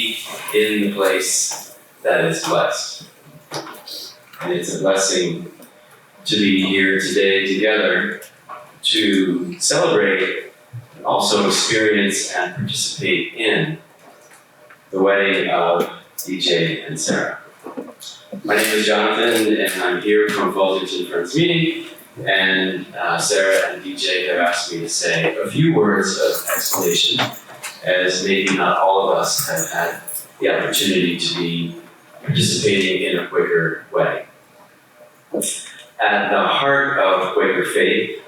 be in the place that is blessed. And it's a blessing to be here today together to celebrate, and also experience and participate in the wedding of DJ and Sarah. My name is Jonathan, and I'm here from Fullerton Friends Meeting, and Sarah and DJ have asked me to say a few words of explanation, as maybe not all of us have had the opportunity to be participating in a Quaker wedding. At the heart of Quaker faith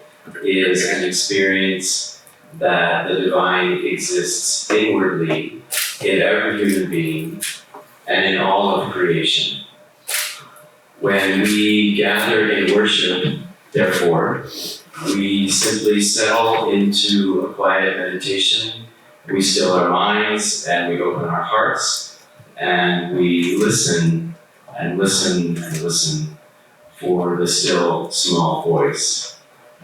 is an experience that the divine exists inwardly in every human being and in all of creation. When we gather in worship, therefore, we simply settle into a quiet meditation. We still our minds and we open our hearts and we listen and listen and listen for the still small voice.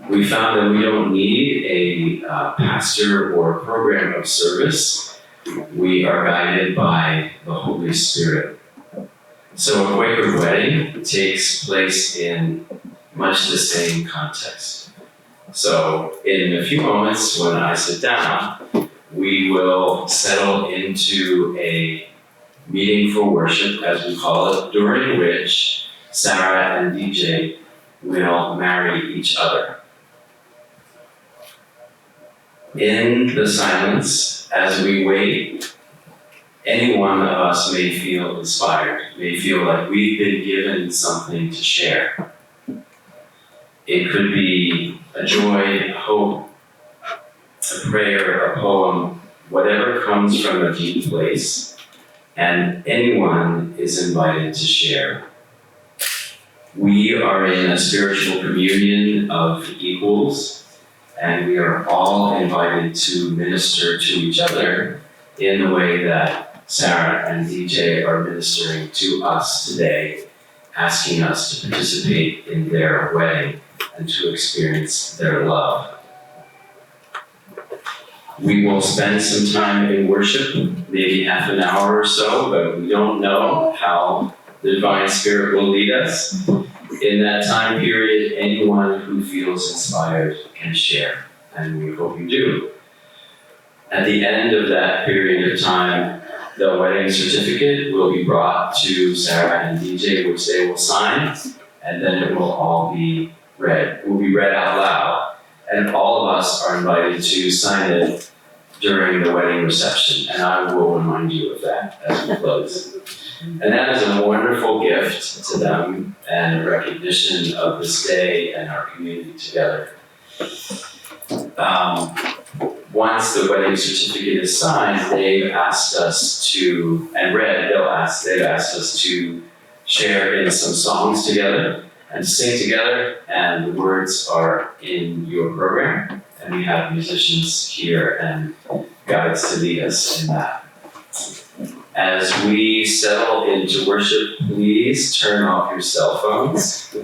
We found that we don't need a pastor or a program of service. We are guided by the Holy Spirit. So a Quaker wedding takes place in much the same context. So in a few moments when I sit down, we will settle into a meeting for worship, as we call it, during which Sarah and DJ will marry each other. In the silence, as we wait, any one of us may feel inspired, may feel like we've been given something to share. It could be a joy, a hope, a prayer, a poem, whatever comes from a deep place, and anyone is invited to share. We are in a spiritual communion of equals, and we are all invited to minister to each other in the way that Sarah and DJ are ministering to us today, asking us to participate in their wedding and to experience their love. We will spend some time in worship, maybe half an hour or so, but we don't know how the Divine Spirit will lead us. In that time period, anyone who feels inspired can share, and we hope you do. At the end of that period of time, the wedding certificate will be brought to Sarah and DJ, which they will sign, and then it will all be read. It will be read out loud, and all of us are invited to sign it during the wedding reception, and I will remind you of that as we close. And that is a wonderful gift to them and a recognition of this day and our community together. Once the wedding certificate is signed, they've asked us to, and read, they've asked us to share in some songs together and sing together, and the words are in your program, and we have musicians here and guides to lead us in that. As we settle into worship, please turn off your cell phones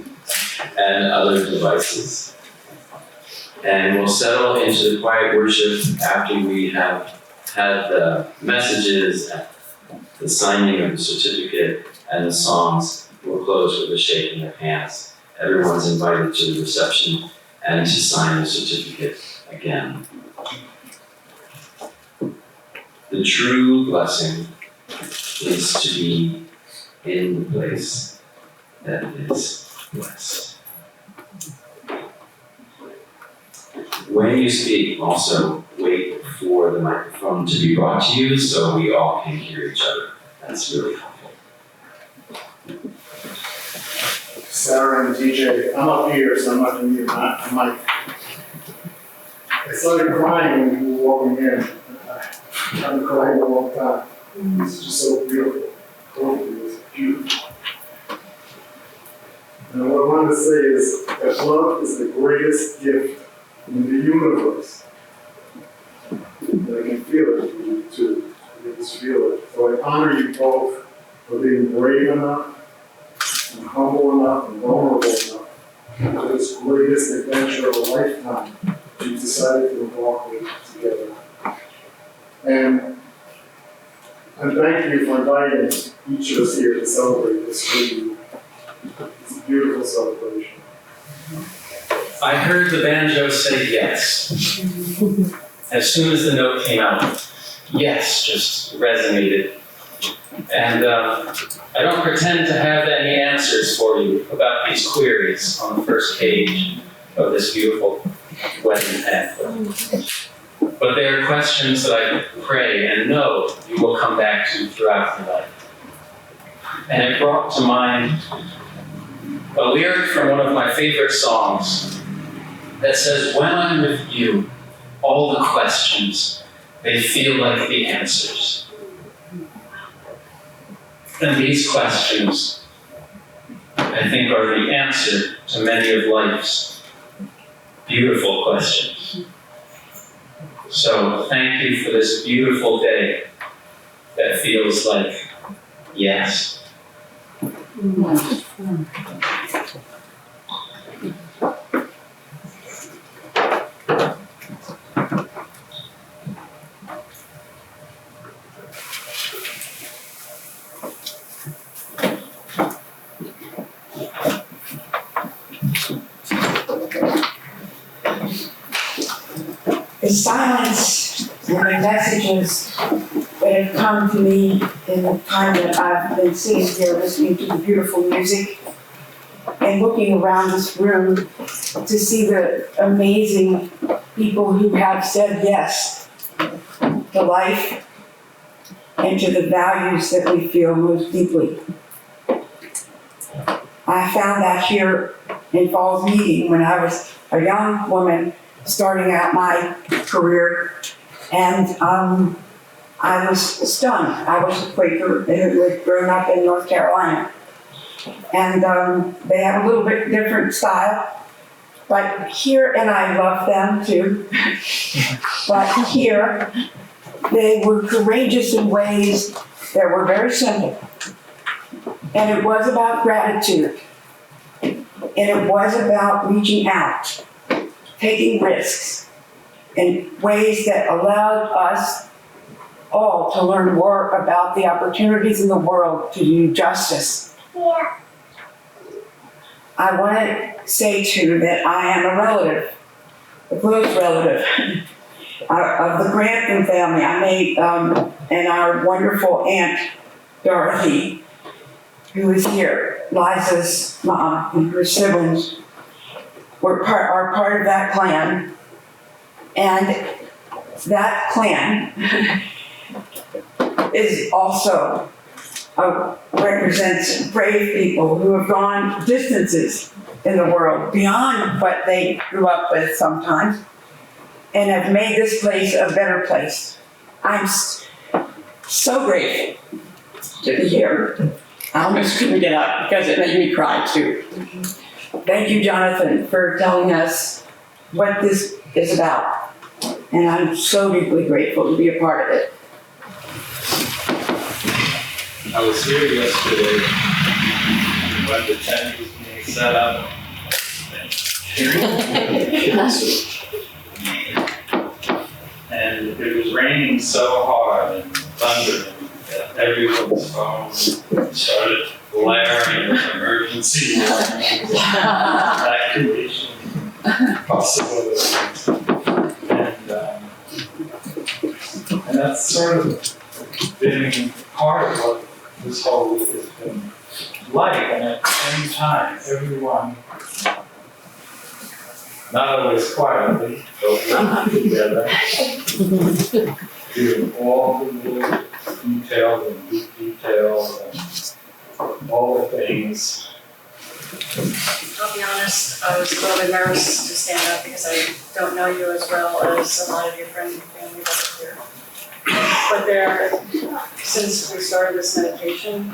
and other devices. And we'll settle into the quiet worship after we have had the messages, the signing of the certificate, and the songs. We'll close with a shaking of hands. Everyone's invited to the reception and to sign the certificate again. The true blessing is to be in the place that is blessed. When you speak, also wait for the microphone to be brought to you so we all can hear each other. That's really helpful. Sarah and DJ, I'm up here, so I'm not going to mute. I'm like, I started crying when you were walking in. I've been crying a long time. It's just so beautiful. It's beautiful. And what I wanted to say is that love is the greatest gift in the universe. And I can feel it from you too. I can just feel it. So I honor you both for being brave enough and humble enough and vulnerable enough for this greatest adventure of a lifetime you decided to embark with together. And And thank you for inviting each of us here to celebrate this with you. It's a beautiful celebration. I heard the banjo say yes. As soon as the note came out, yes just resonated. And I don't pretend to have any answers for you about these queries on the first page of this beautiful wedding pamphlet. But they are questions that I pray and know you will come back to throughout your life. And it brought to mind a lyric from one of my favorite songs that says, when I'm with you, all the questions, they feel like the answers. And these questions, I think, are the answer to many of life's beautiful questions. So thank you for this beautiful day that feels like yes. The silence and the messages that have come to me in the time that I've been sitting here listening to the beautiful music and looking around this room to see the amazing people who have said yes to life and to the values that we feel most deeply. I found that here in Falls Meeting when I was a young woman starting out my career, and I was stunned. I was a Quaker who had grown up in North Carolina, and they have a little bit different style, but here, and I love them too, but here they were courageous in ways that were very simple, and it was about gratitude, and it was about reaching out, taking risks in ways that allowed us all to learn more about the opportunities in the world to do justice. Yeah. I want to say too that I am a relative, a close relative of the Grantham family. I made, and our wonderful Aunt Dorothy, who is here, Liza's mom and her siblings, are part of that clan, and that clan is also represents brave people who have gone distances in the world beyond what they grew up with sometimes, and have made this place a better place. I'm so grateful to be here. I almost couldn't get up because it made me cry too. Thank you, Jonathan, for telling us what this is about. And I'm so deeply grateful to be a part of it. I was here yesterday when the tent was being set up. And it was raining so hard and thundering that everyone's phone started blaring with emergency warnings, evacuation possibilities. And that's sort of been part of what this whole week has been like. And at the same time, everyone, not always quietly, but working together, doing all the little details and deep details and all the things. I'll be honest, I was a little bit nervous to stand up because I don't know you as well as a lot of your friends and family that are here. But since we started this meditation,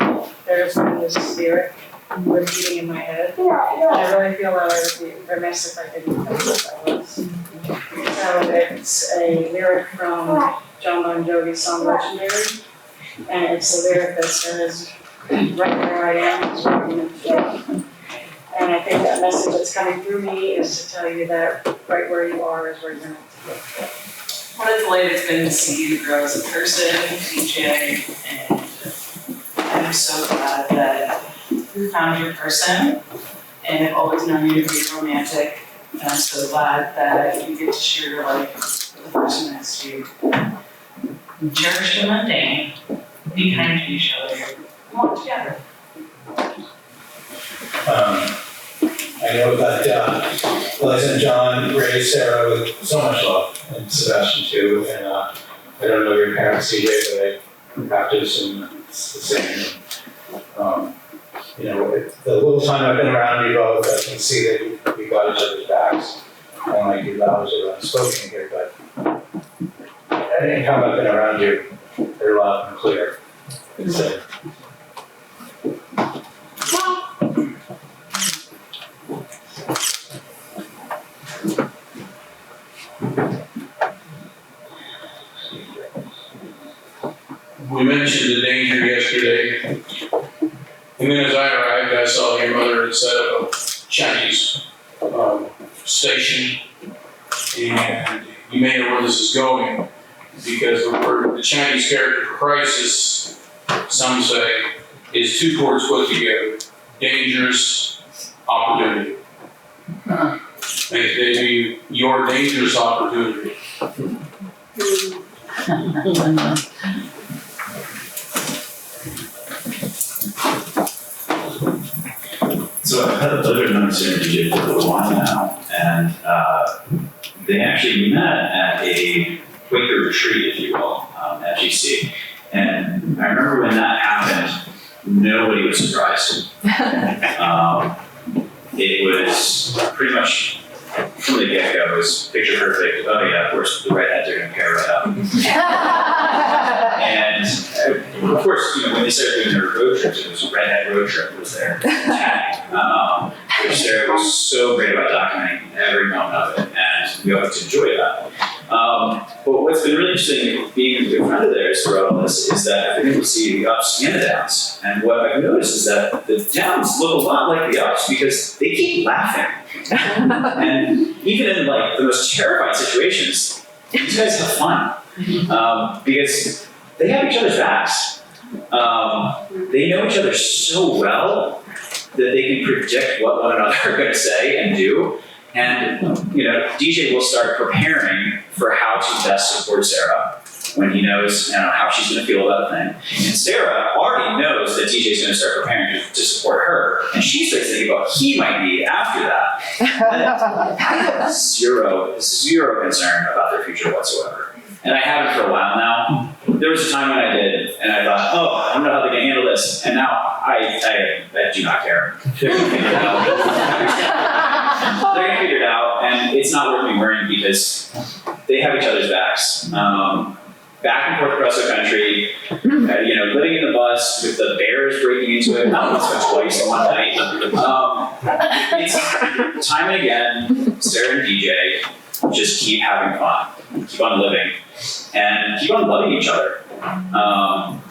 there's been this lyric repeating in my head. And I really feel that I would be remiss if I didn't know what that was. So it's a lyric from John Bon Jovi's song Legendary. And it's a lyric that says, right where I am is where I'm meant to be. And I think that message that's coming through me is to tell you that right where you are is where you're meant to be. what a delight it's been to see you grow as a person, DJ, and I'm so glad that you found your person. And I've always known you to be romantic, and I'm so glad that you get to share your life with the person next to you. Cherish the mundane, be kind to each other, and work together. I know that Liza and John raised Sarah with so much love, and Sebastian too, and I don't know your parents, CJ, but I practice and it's the same. You know, the little time I've been around you both, I can see that you got each other's backs. I don't like you loud or unspoken here, but any time I've been around you, they're loud and clear. So, We mentioned the danger yesterday. And then as I arrived, I saw your mother had set up a Chinese station. And you may know where this is going, because the Chinese character for crisis, some say, is two chords put together: dangerous, opportunity. May they be your dangerous opportunity. So I've had the pleasure of knowing Sarah and DJ for a little while now, and they actually met at a Quaker retreat, if you will, at GC. And I remember when that happened, nobody was surprised. It was pretty much from the get-go, it was picture perfect. Oh yeah, of course, the redheads are gonna pair right up. And of course, you know, when they started doing their road trips, it was a redhead road trip was there. Which Sarah was so great about documenting every moment of it, and we always enjoy that. But what's been really interesting being a good friend of theirs throughout all this is that I've been able to see the ups and the downs. And what I've noticed is that the downs look a lot like the ups because they keep laughing. And even in like the most terrifying situations, these guys have fun. Because they have each other's backs. They know each other so well that they can predict what one another are going to say and do. And, you know, DJ will start preparing for how to best support Sarah when he knows, you know, how she's going to feel about the thing. And Sarah already knows that DJ's going to start preparing to support her. And she starts thinking about what he might need after that. And I have zero concern about their future whatsoever. And I haven't for a while now. There was a time when I did, and I thought, oh, I don't know how they're going to handle this. And now I do not care. They're going to figure it out. They're going to figure it out, and it's not worth me worrying because they have each other's backs. Back and forth across the country, you know, living in the bus with the bears breaking into it. Not once, but twice in one night. It's time and again, Sarah and DJ just keep having fun, keep on living, and keep on loving each other.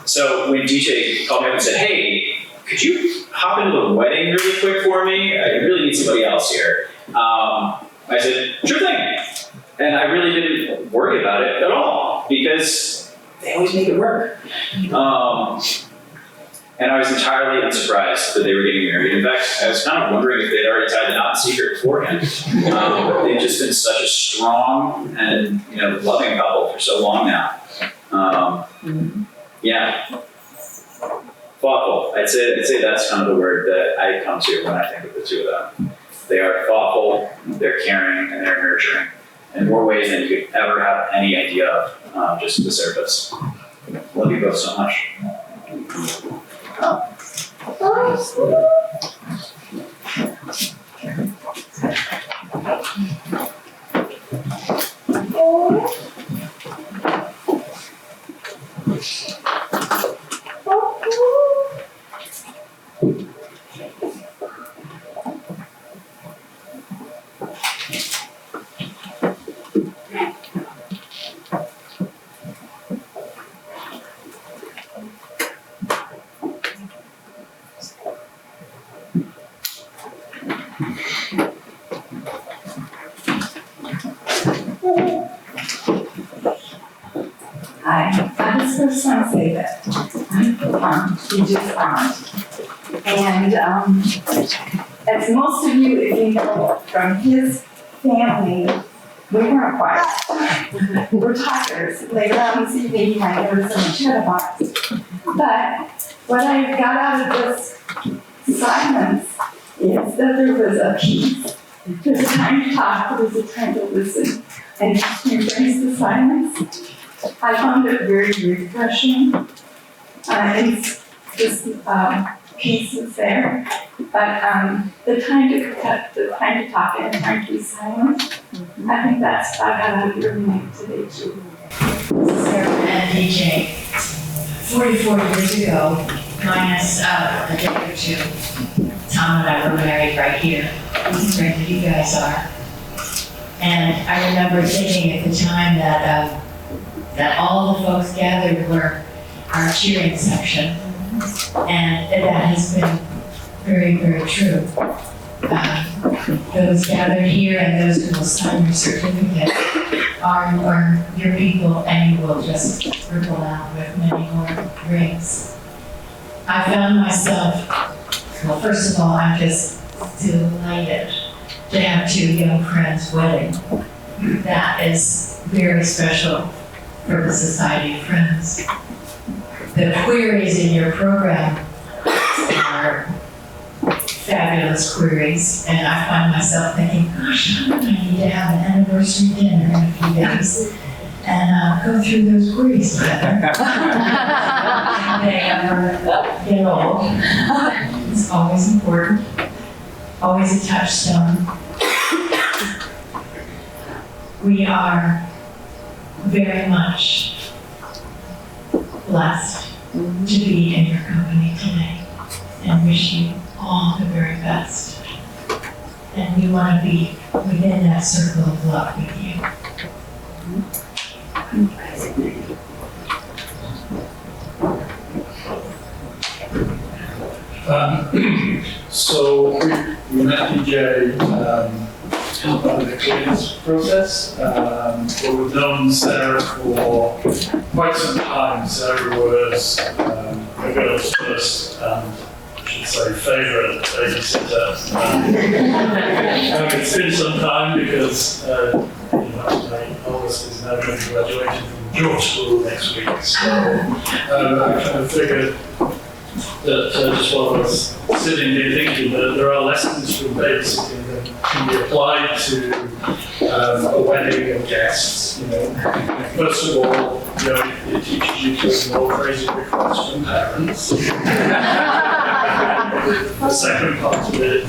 So when DJ called me up and said, hey, could you hop into the wedding really quick for me? I really need somebody else here. I said, sure thing. And I really didn't worry about it at all because they always make it work. And I was entirely unsurprised that they were getting married. In fact, I was kind of wondering if they'd already tied the knot in secret beforehand. They've just been such a strong and, you know, loving couple for so long now. Yeah. Thoughtful. I'd say that's kind of the word that I come to when I think of the two of them. They are thoughtful, they're caring, and they're nurturing in more ways than you could ever have any idea of, just at the surface. Love you both so much. say that. You just aren't. And as most of you, if you know from his family, we weren't quiet. We're talkers. Later on this evening, you might notice in the chat box. But what I got out of this silence is that there was a peace. There's a time to talk, there's a time to listen, and just embrace the silence. I found it very refreshing. And this peace is there, but the time to talk and the time to be silent, I think that's what I got out of your meeting today too. Sarah and DJ, 44 years ago, minus a day or two, Tom and I were married right here, where you guys are. And I remember thinking at the time that all the folks gathered were our cheering section. And that has been very, very true. Those gathered here and those who will sign your certificate are your people, and you will just ripple out with many more rings. I found myself, well, first of all, I'm just delighted to have two young friends' wedding. That is very special for the Society of Friends. The queries in your program are fabulous queries, and I find myself thinking, gosh, I need to have an anniversary dinner in a few days and go through those queries together. They never get old. It's always important, always a touchstone. We are very much blessed to be in your company today and wish you all the very best. And we want to be within that circle of love with you. So we met DJ on the clearance process, but we've known Sarah for quite some time. Sarah was a girl's first, I should say, favourite babysitter. It's been some time because my oldest is now going to be graduating from George School next week, so I kind of figured that just while I was sitting here thinking that there are lessons from babysitting that can be applied to a wedding and guests. First of all, it teaches you to ignore crazy requests from parents. The second part of it,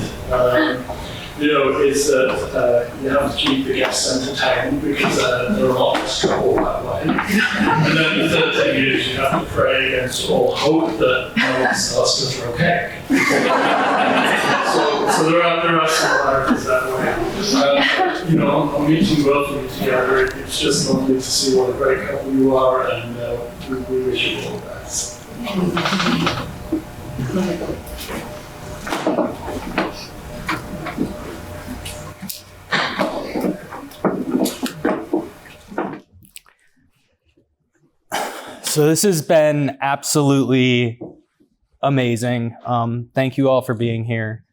is that you have to keep the guests entertained because there are a lot of trouble that way. And then the third thing is you have to pray against all hope that no one starts to throw cake. So there are similarities that way. On meeting both of you together, it's just lovely to see what a great couple you are, and we wish you all the best. So this has been absolutely amazing. Thank you all for being here.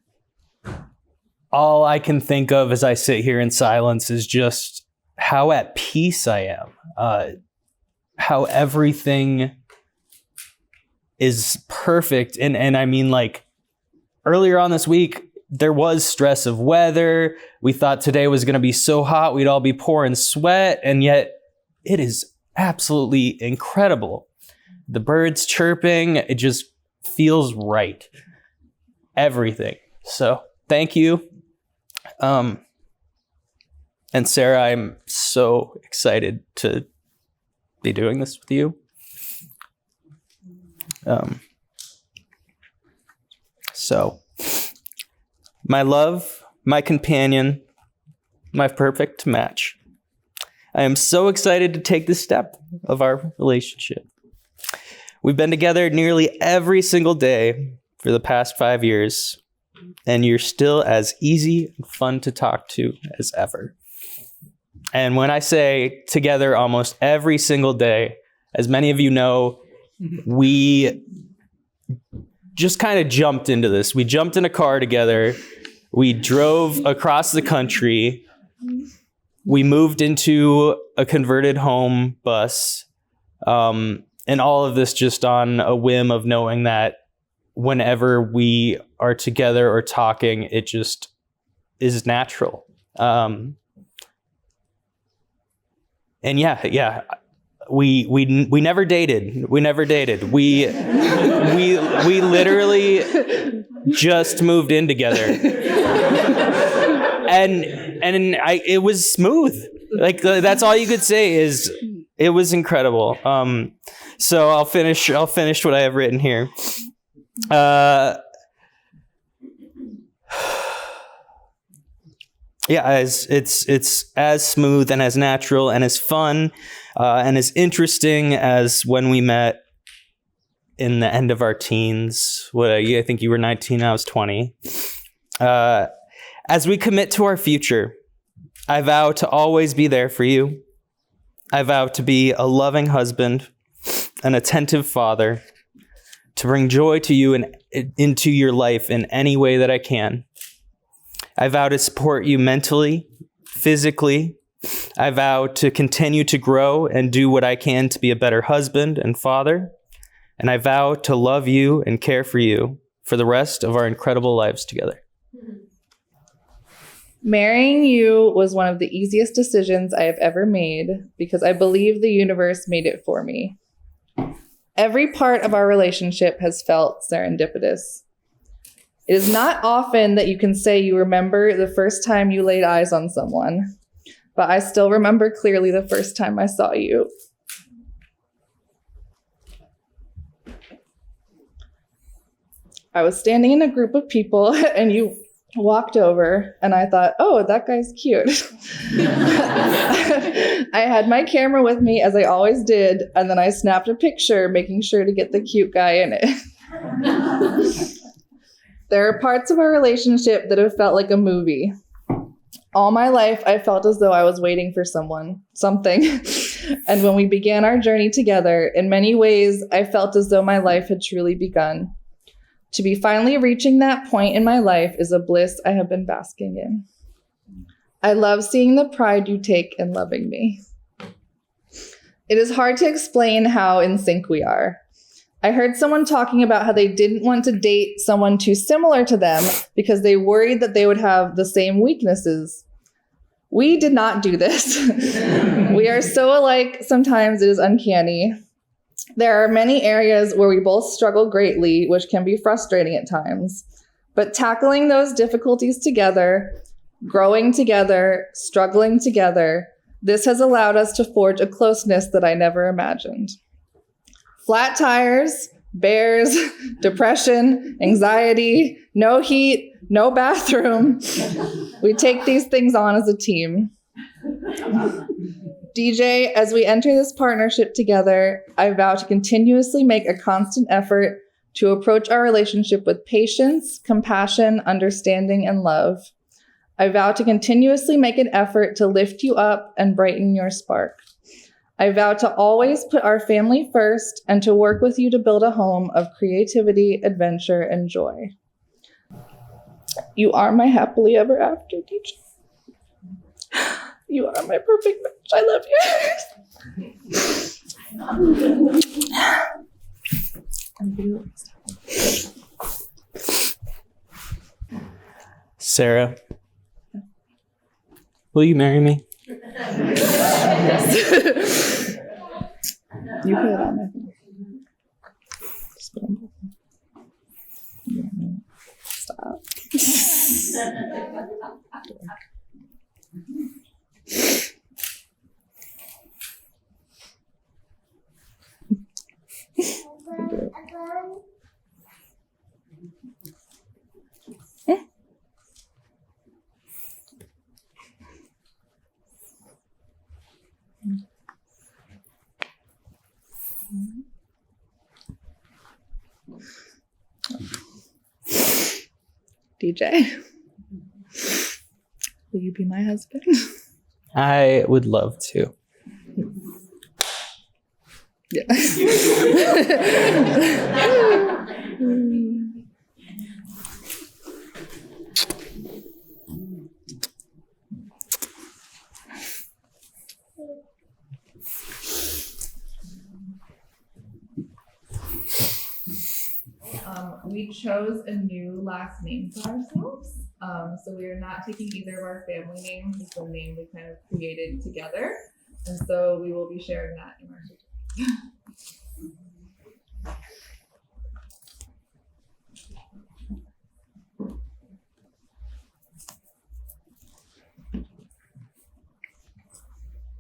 All I can think of as I sit here in silence is just how at peace I am, how everything is perfect. And I mean, like, earlier on this week, there was stress of weather. We thought today was going to be so hot, we'd all be pouring sweat. And yet it is absolutely incredible. The birds chirping, it just feels right. Everything. So thank you. And Sarah, I'm so excited to be doing this with you. So my love, my companion, my perfect match. I am so excited to take this step of our relationship. We've been together nearly every single day for the past 5 years, and you're still as easy and fun to talk to as ever. And when I say together almost every single day, as many of you know, we just kind of jumped into this. We jumped in a car together. We drove across the country. We moved into a converted home bus. And all of this just on a whim of knowing that whenever we are together or talking, it just is natural. And yeah, we never dated. We never dated. We literally just moved in together. And it was smooth. Like that's all you could say is it was incredible. So I'll finish what I have written here. Yeah, it's as smooth and as natural and as fun and as interesting as when we met in the end of our teens. I think you were 19, I was 20. As we commit to our future, I vow to always be there for you. I vow to be a loving husband, an attentive father, to bring joy to you and into your life in any way that I can. I vow to support you mentally, physically. I vow to continue to grow and do what I can to be a better husband and father. And I vow to love you and care for you for the rest of our incredible lives together. Marrying you was one of the easiest decisions I have ever made because I believe the universe made it for me. Every part of our relationship has felt serendipitous. It is not often that you can say you remember the first time you laid eyes on someone, but I still remember clearly the first time I saw you. I was standing in a group of people and you walked over and I thought, oh, that guy's cute. I had my camera with me as I always did, and then I snapped a picture, making sure to get the cute guy in it. There are parts of our relationship that have felt like a movie. All my life, I felt as though I was waiting for something. And when we began our journey together, in many ways, I felt as though my life had truly begun. To be finally reaching that point in my life is a bliss I have been basking in. I love seeing the pride you take in loving me. It is hard to explain how in sync we are. I heard someone talking about how they didn't want to date someone too similar to them because they worried that they would have the same weaknesses. We did not do this. We are so alike, sometimes it is uncanny. There are many areas where we both struggle greatly, which can be frustrating at times. But tackling those difficulties together, growing together, struggling together, this has allowed us to forge a closeness that I never imagined. Flat tires, bears, depression, anxiety, no heat, no bathroom. We take these things on as a team. DJ, as we enter this partnership together, I vow to continuously make a constant effort to approach our relationship with patience, compassion, understanding, and love. I vow to continuously make an effort to lift you up and brighten your spark. I vow to always put our family first and to work with you to build a home of creativity, adventure, and joy. You are my happily ever after, DJ. You are my perfect match. I love you. Sarah, will you marry me? Yes. You put it on my phone. Just put it on my phone. Stop. DJ, will you be my husband? I would love to. Yeah. We chose a new last name for ourselves. So we are not taking either of our family names. It's a name we kind of created together. And so we will be sharing that in our certificate.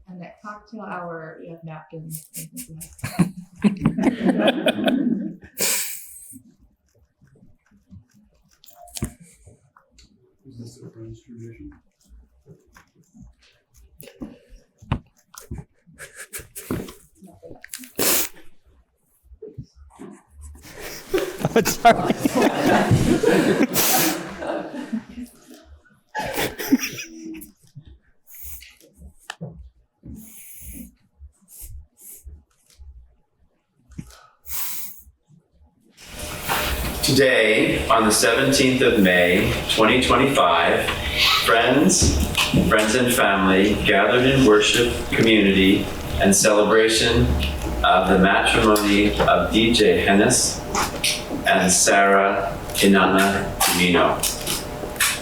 And at cocktail hour, we have napkins and things like that. Is this a French tradition? I'm sorry. Today, on the 17th of May, 2025, friends and family gathered in worship, community, and celebration of the matrimony of DJ Hennis and Sarah Inanna Camino.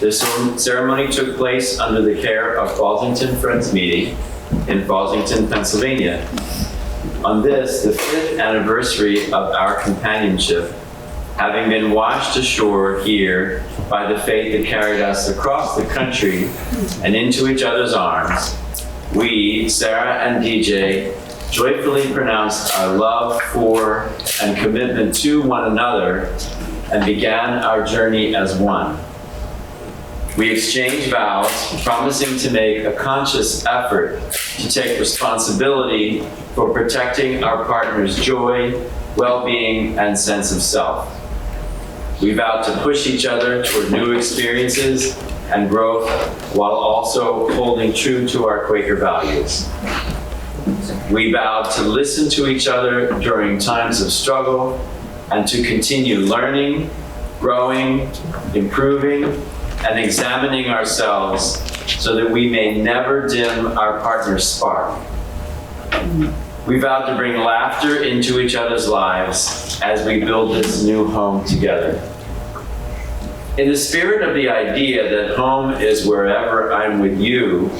The ceremony took place under the care of Fallsington Friends Meeting in Fallsington, Pennsylvania. On this, the 5th anniversary of our companionship, having been washed ashore here by the faith that carried us across the country and into each other's arms, we, Sarah and DJ, joyfully pronounced our love for and commitment to one another and began our journey as one. We exchanged vows, promising to make a conscious effort to take responsibility for protecting our partner's joy, well-being, and sense of self. We vowed to push each other toward new experiences and growth while also holding true to our Quaker values. We vowed to listen to each other during times of struggle and to continue learning, growing, improving, and examining ourselves so that we may never dim our partner's spark. We vowed to bring laughter into each other's lives as we build this new home together. In the spirit of the idea that home is wherever I'm with you,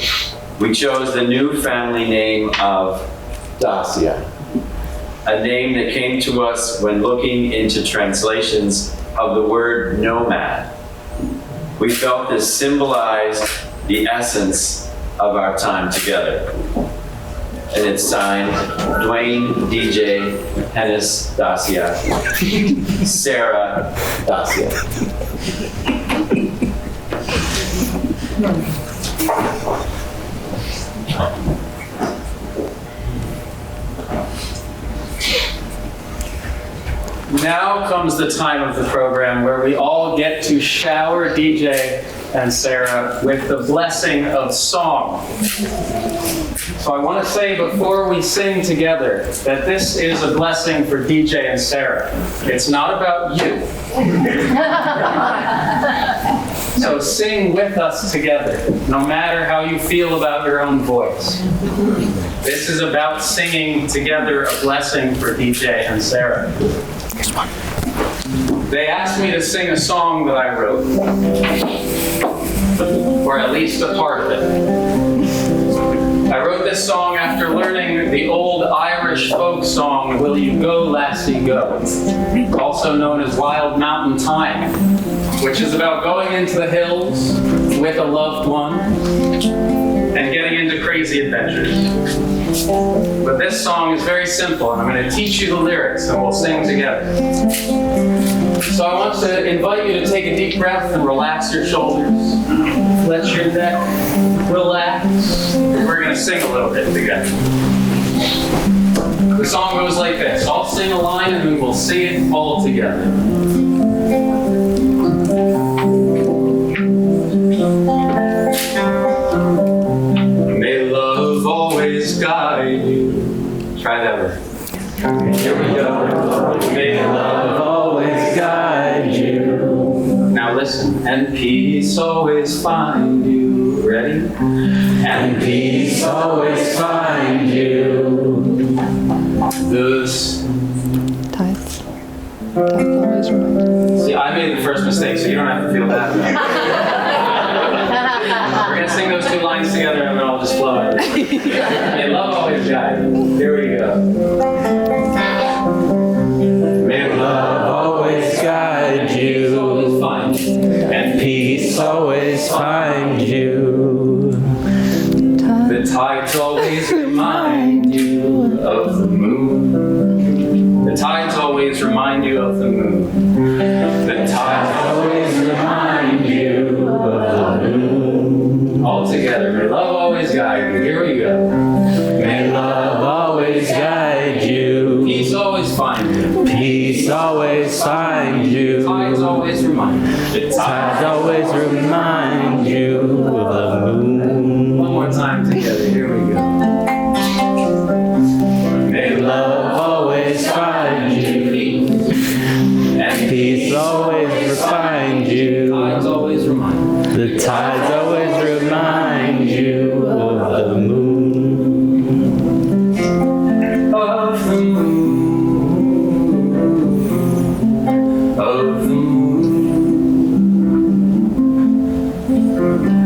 we chose the new family name of Dascia, a name that came to us when looking into translations of the word nomad. We felt this symbolized the essence of our time together. And it's signed Dwayne DJ Hennis Dascia, Sarah Dascia. Now comes the time of the program where we all get to shower DJ and Sarah with the blessing of song. So I want to say before we sing together that this is a blessing for DJ and Sarah. It's not about you. So sing with us together, no matter how you feel about your own voice. This is about singing together a blessing for DJ and Sarah. They asked me to sing a song that I wrote, or at least a part of it. I wrote this song after learning the old Irish folk song, "Will You Go, Lassie Go?" also known as Wild Mountain Thyme, which is about going into the hills with a loved one and getting into crazy adventures. But this song is very simple, and I'm going to teach you the lyrics and we'll sing together. So I want to invite you to take a deep breath and relax your shoulders. Let your neck relax. We're going to sing a little bit together. The song goes like this. I'll sing a line and then we'll sing it all together. May love always guide you. Try that one. listen. And peace always find you. Ready? And peace always find you. This. Tides. Always remind. See, I made the first mistake, so you don't have to feel bad about it. We're gonna sing those two lines together and then I'll just flow it. May love always guide. Here we go. May love always guide you. And peace always find you. The tides always remind you of the moon. The tides always remind you of the moon. The tides always remind you of the moon. All together, may love always guide you. Here we go. May love always guide you. Peace always find you. Peace always find you. The tides always remind you. The tides always remind you of the moon. One more time together. Here we go. May love always find you. And peace always find you. The tides always remind you. The tides always remind you of the moon. Of the moon. Of the moon.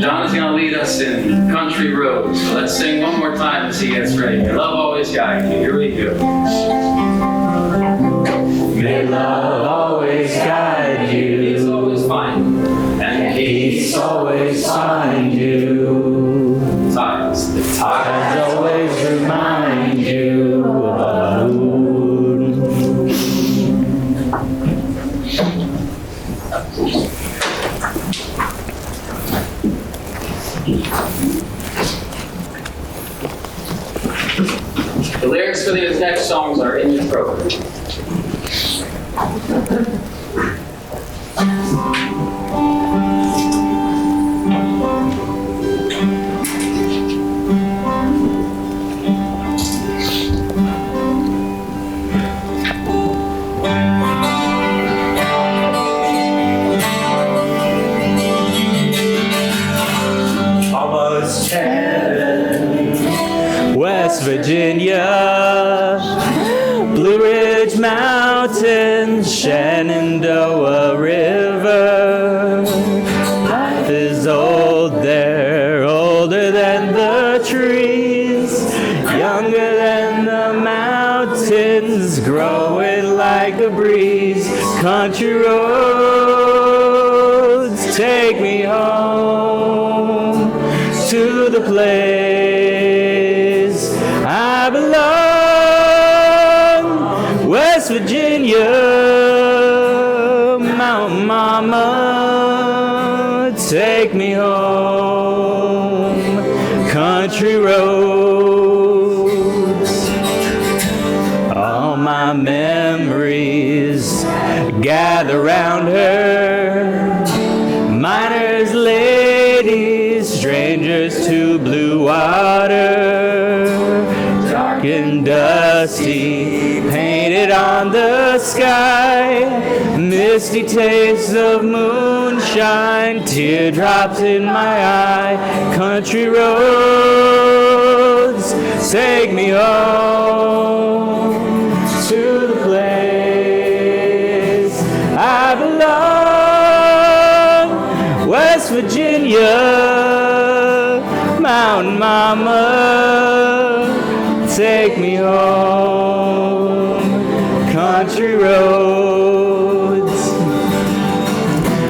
John is going to lead us in Country Roads. So let's sing one more time as he gets ready. May love always guide you. Here we go. May love always guide you. Peace always find you. And peace always find you. Tides. The tides always remind you of the moon. The lyrics for these next songs are in the program. Almost heaven, West Virginia, Blue Ridge Mountains, Shenandoah River. Life is old there, older than the trees, younger than the mountains, growing like a breeze. Country roads take me home to the place I belong. West Virginia, Mountain Mama, take me home. Country roads, all my memories gather round her. Miners, ladies, strangers to blue water, dark and dusty, painted on the sky, misty taste of moonshine, teardrops in my eye. Country roads take me home to the place I belong. West Virginia, Mountain Mama, take me home. Country roads,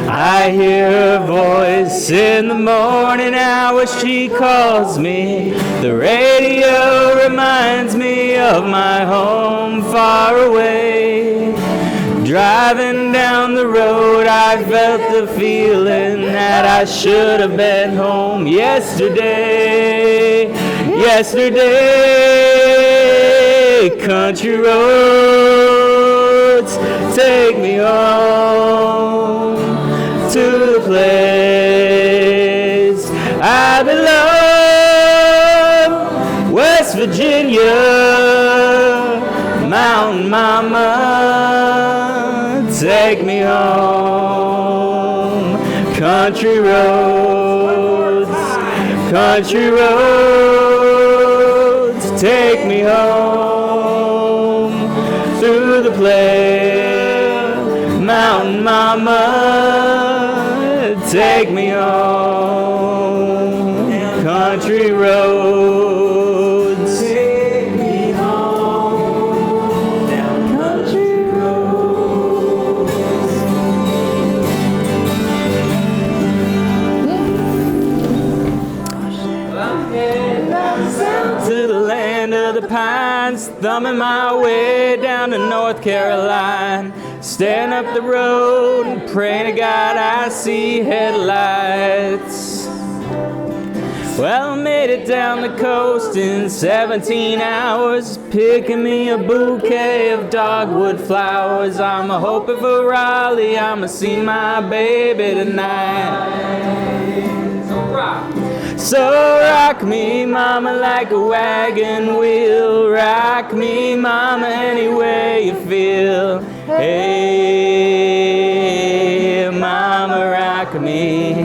I hear her voice in the morning hours. She calls me. The radio reminds me of my home far away. Driving down the road, I felt the feeling that I should have been home yesterday. Yesterday, country roads take me home to the place I belong. West Virginia, Mountain Mama, take me home. Country roads, country roads, take me home through the plain. Mountain mama, take me home. Country roads, take me home. Down country roads. To the land of the pines, thumbing my way down to North Carolina. Staring up the road and praying to God I see headlights. Well, I made it down the coast in 17 hours, picking me a bouquet of dogwood flowers. I'm a hoping for Raleigh, I'ma see my baby tonight. So rock me, mama, like a wagon wheel. Rock me, mama, any way you feel. Hey, mama, rock me.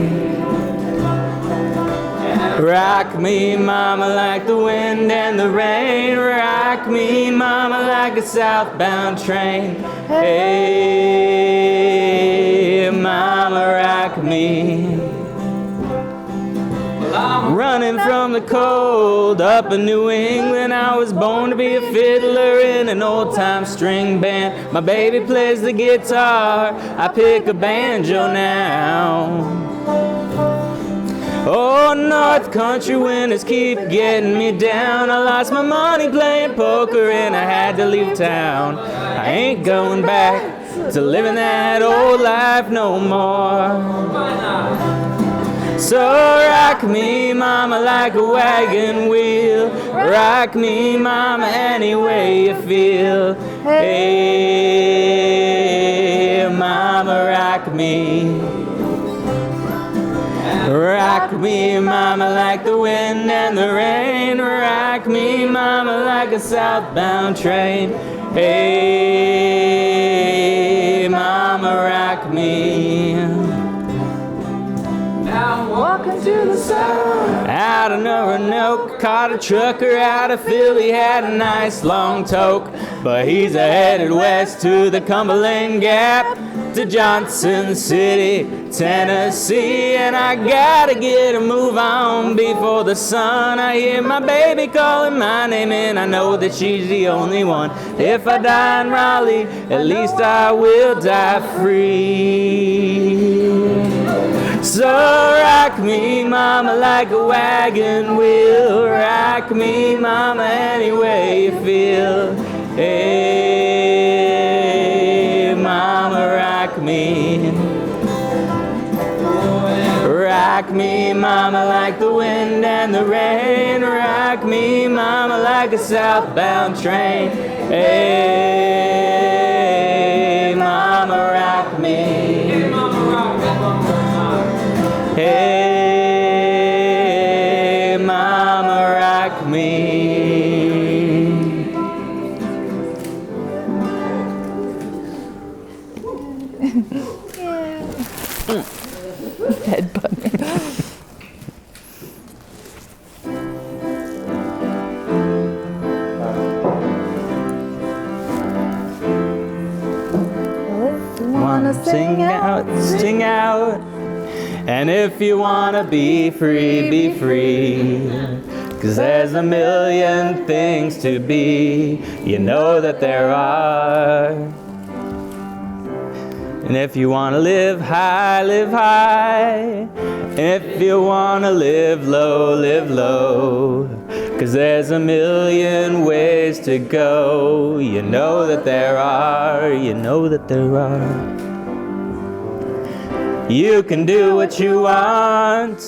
Rock me, mama, like the wind and the rain. Rock me, mama, like a southbound train. Hey, mama, rock me. Running from the cold up in New England, I was born to be a fiddler in an old-time string band. My baby plays the guitar, I pick a banjo now. Oh, North Country winters keep getting me down. I lost my money playing poker and I had to leave town. I ain't going back to living that old life no more. So rock me, mama, like a wagon wheel. Rock me, mama, any way you feel. Hey, mama, rock me. Rock me, mama, like the wind and the rain. Rock me, mama, like a southbound train. Hey, mama, rock me. Walking to the sun. Out of Roanoke, caught a trucker out of Philly, had a nice long toke. But he's headed west to the Cumberland Gap, to Johnson City, Tennessee. And I gotta get a move on before the sun. I hear my baby calling my name and I know that she's the only one. If I die in Raleigh, at least I will die free. So rock me, mama, like a wagon wheel. Rock me, mama, any way you feel. Hey, mama, rock me. Rock me, mama, like the wind and the rain. Rock me, mama, like a southbound train. Hey, mama, rock me. Hey, mama, rock me. Headbutt me. Wanna sing out, sing out. And if you wanna be free, be free. 'Cause there's a million things to be, you know that there are. And if you wanna live high, live high. If you wanna live low, live low. 'Cause there's a million ways to go, you know that there are, you know that there are. You can do what you want,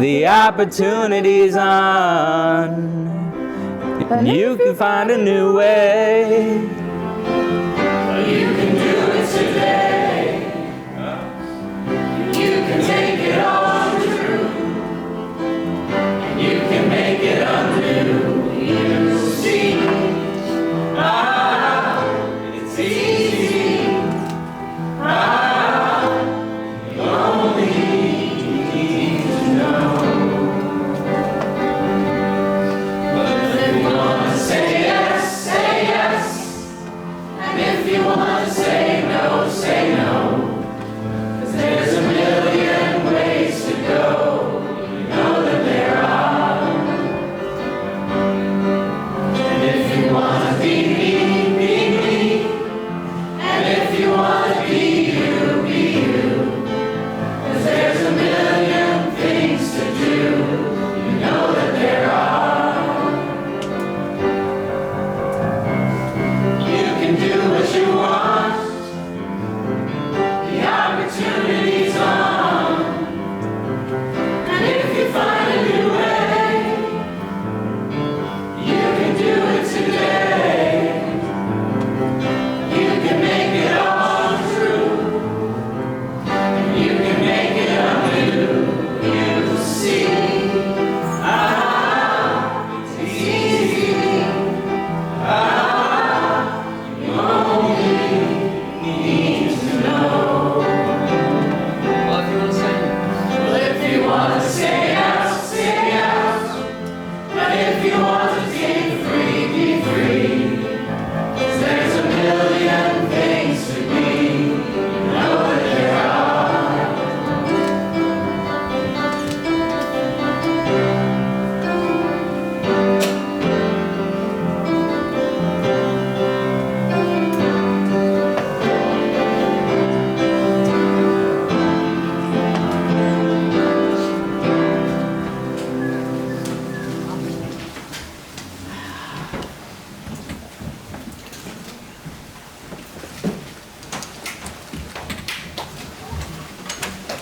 the opportunity's on, and you can find a new way. But you can do it today. You can take it all true, and you can make it undo. You see, it's easy. You're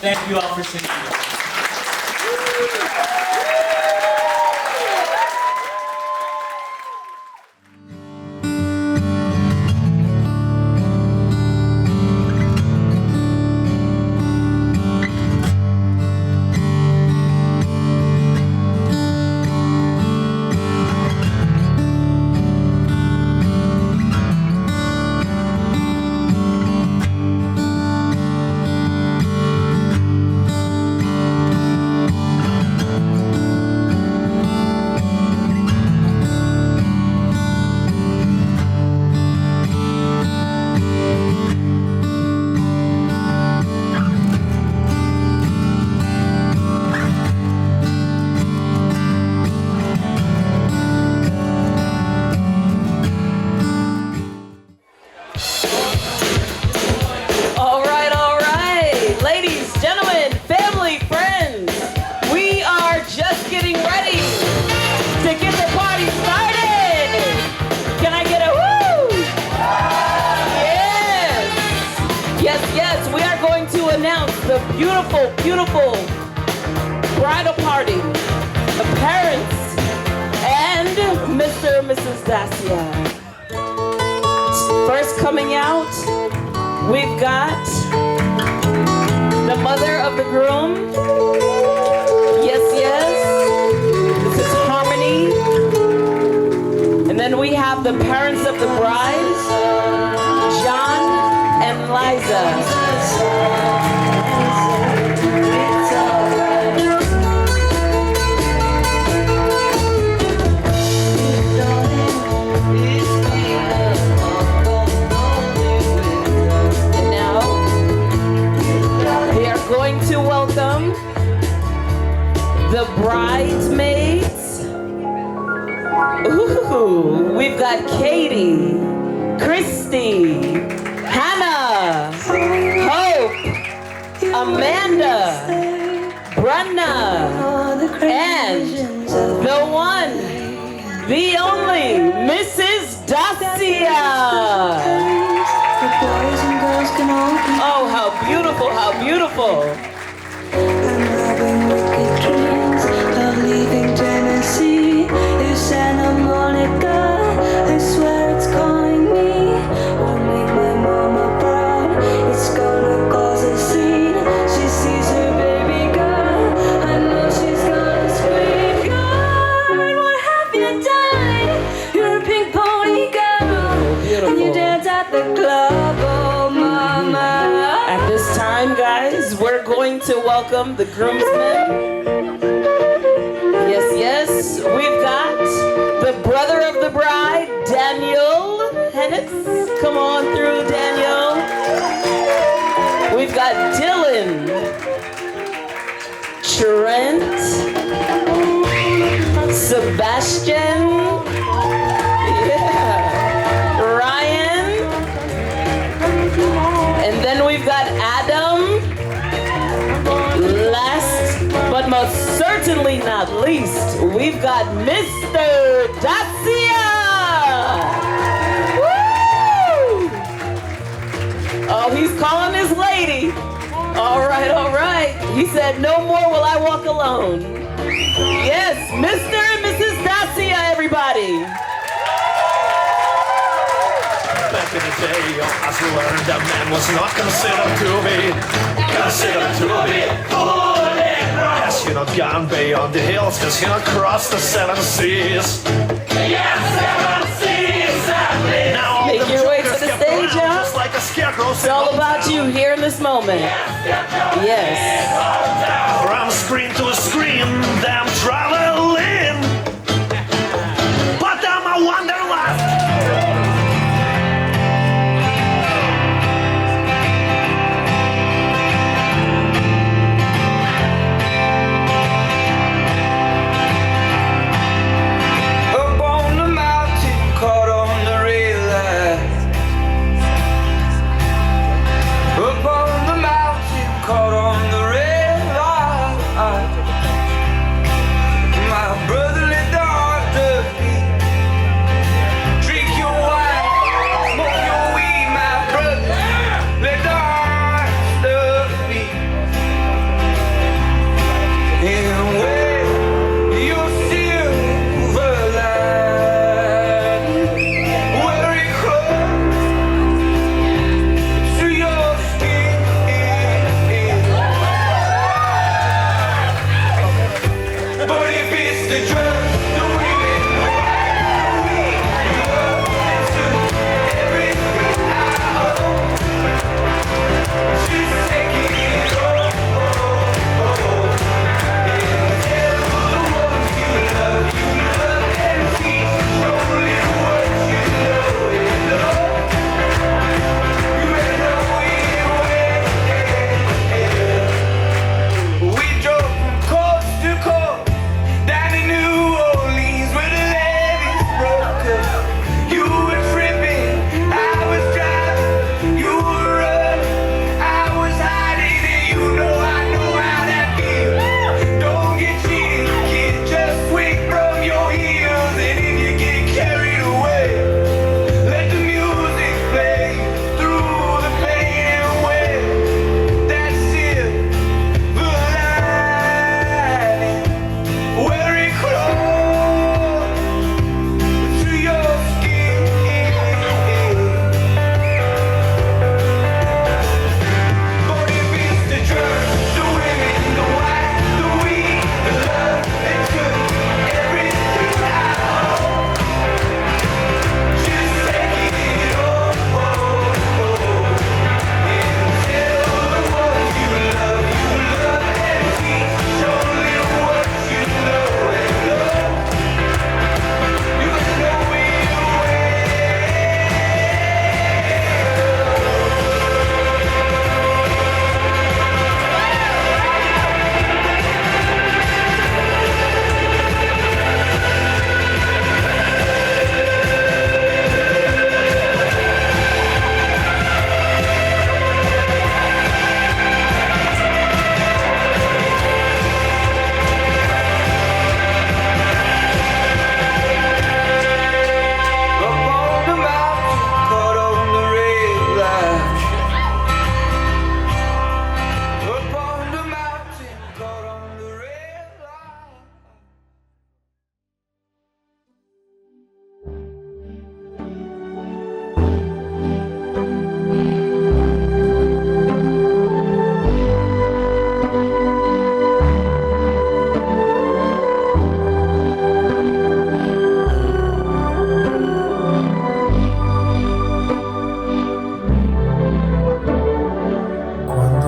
Thank you all for singing. All right. Ladies, gentlemen, family, friends, we are just getting ready to get the party started. Can I get a woo? Yes. Yes, we are going to announce the beautiful, beautiful bridal party, the parents, and Mr. and Mrs. Dascia. First coming out, we've got the mother of the groom. Yes. This is Harmony. And then we have the parents of the bride, John and Liza. Going to welcome the bridesmaids. Ooh, we've got Katie, Christy, Hannah, Hope, Amanda, Brenna, and the one, the only Mrs. Dascia. Oh, how beautiful, how beautiful. I'm having wicked dreams of leaving Tennessee. It's Santa Monica, I swear it's calling me. Won't make my mama proud, it's gonna cause a scene. She sees her baby girl, I know she's gonna scream. God, what have you done? You're a pink pony girl, and you dance at the club, oh mama. At this time, guys, we're going to welcome the groomsmen. Yes, we've got the brother of the bride, Daniel Hennis. Come on through, Daniel. We've got Dylan, Trent, Sebastian, Ryan, and then we've got Adam. Last but most certainly not least, we've got Mr. Dascia. Woo! Oh, he's calling his lady. All right. He said, no more will I walk alone. Yes, Mr. and Mrs. Dascia, everybody. Back in the day, I learned a man was not considered to be Yes, you're not gone beyond the hills, cause you're not crossed the 7 seas. Now make your way to the stage, y'all. like a scarecrow. It's all about you here in this moment. Yes. From screen to screen, them traveling. But I'm a wanderlust.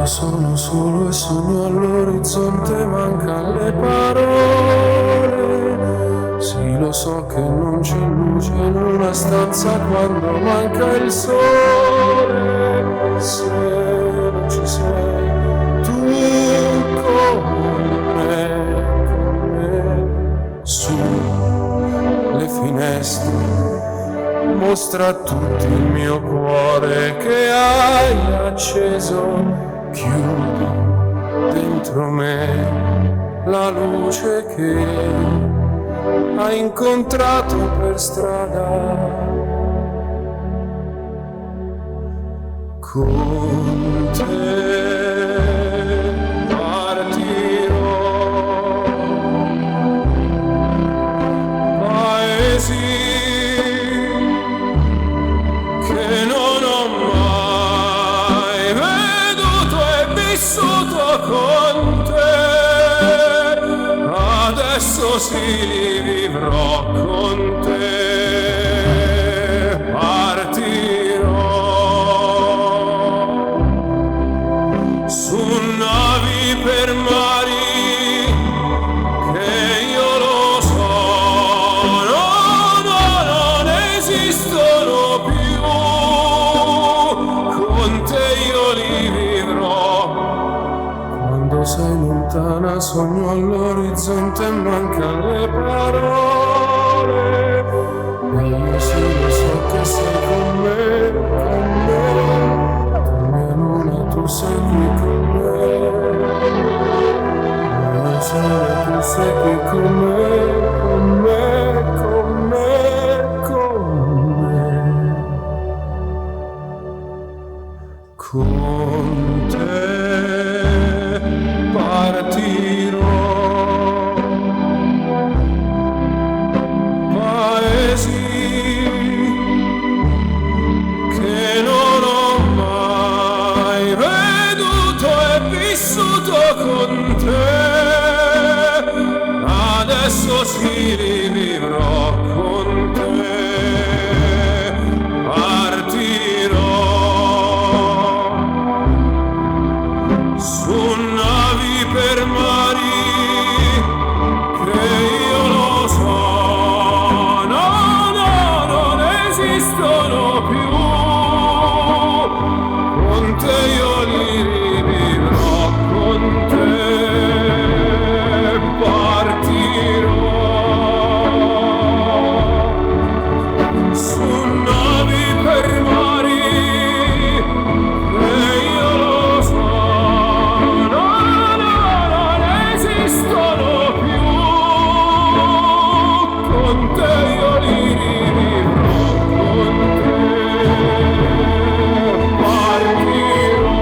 sono solo e sogno all'orizzonte, mancano le parole. Sì, lo so che non c'è luce in una stanza quando manca il sole. Se non ci sei tu con me, sulle finestre mostra a tutti il mio cuore che hai acceso, chiudi dentro me la luce che hai incontrato per strada. Con te partirò, paesi che non ho mai veduto e vissuto con te, adesso sì li vivrò con te, partirò su navi per mari che io lo so, non esistono più, con te io li vivrò. Quando sei lontana sogno all'orizzonte e mancano le parole, e io sì lo so che sei con me, la mia luna tu sei qui con me, la mia sole tu sei qui con me, con me, con me, con me. Con te partirò, paesi che non ho mai veduto e vissuto con te, adesso sì li vivrò con te, partirò su navi per mari che io lo so, non esistono più, con te io li vivrò, con te partirò su navi per mari che io lo so, non esistono più, con te io li vivrò, con te partirò.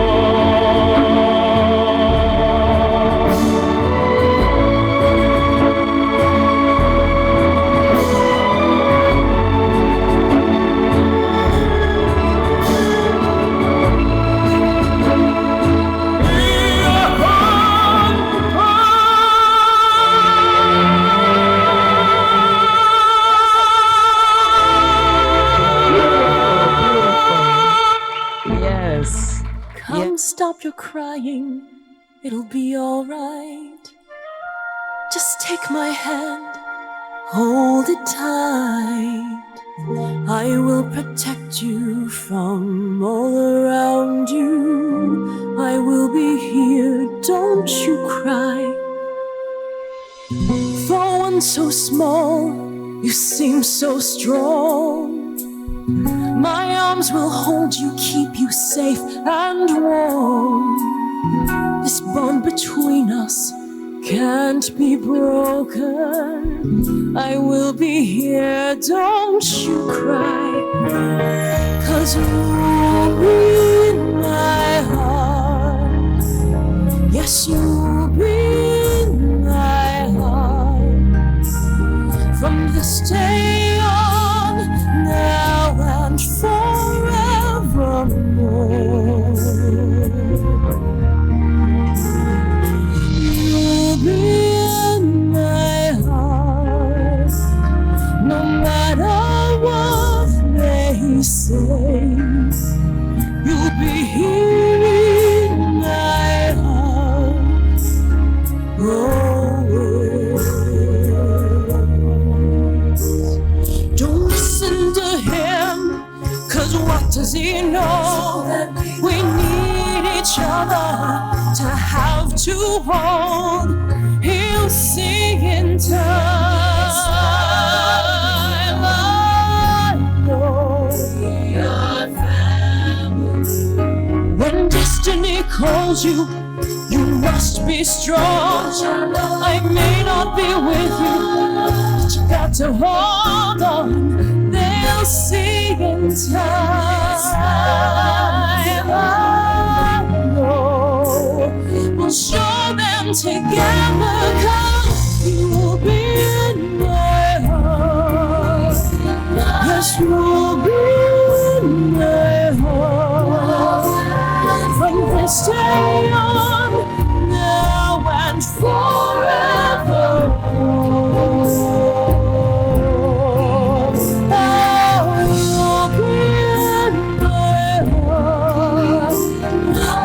Yes. Come, stop your crying, it'll be alright. Just take my hand, hold it tight. I will protect you from all around you. I will be here, don't you cry. For one so small, you seem so strong. My arms will hold you, keep you safe and warm. This bond between us can't be broken. I will be here, don't you cry. 'Cause you'll be in my heart. Yes, you'll be in my heart. From this day on, now and forevermore. You'll be in my heart, no matter what they say. You'll be here in my mother to have to hold. He'll see in time. I know when destiny calls you, you must be strong. I may not be with you, but you got to hold on. They'll see in time. I know we'll show them together, 'cause you'll be in my heart. Yes, you'll be in my heart. From this day on, now and forever. You'll be in my heart.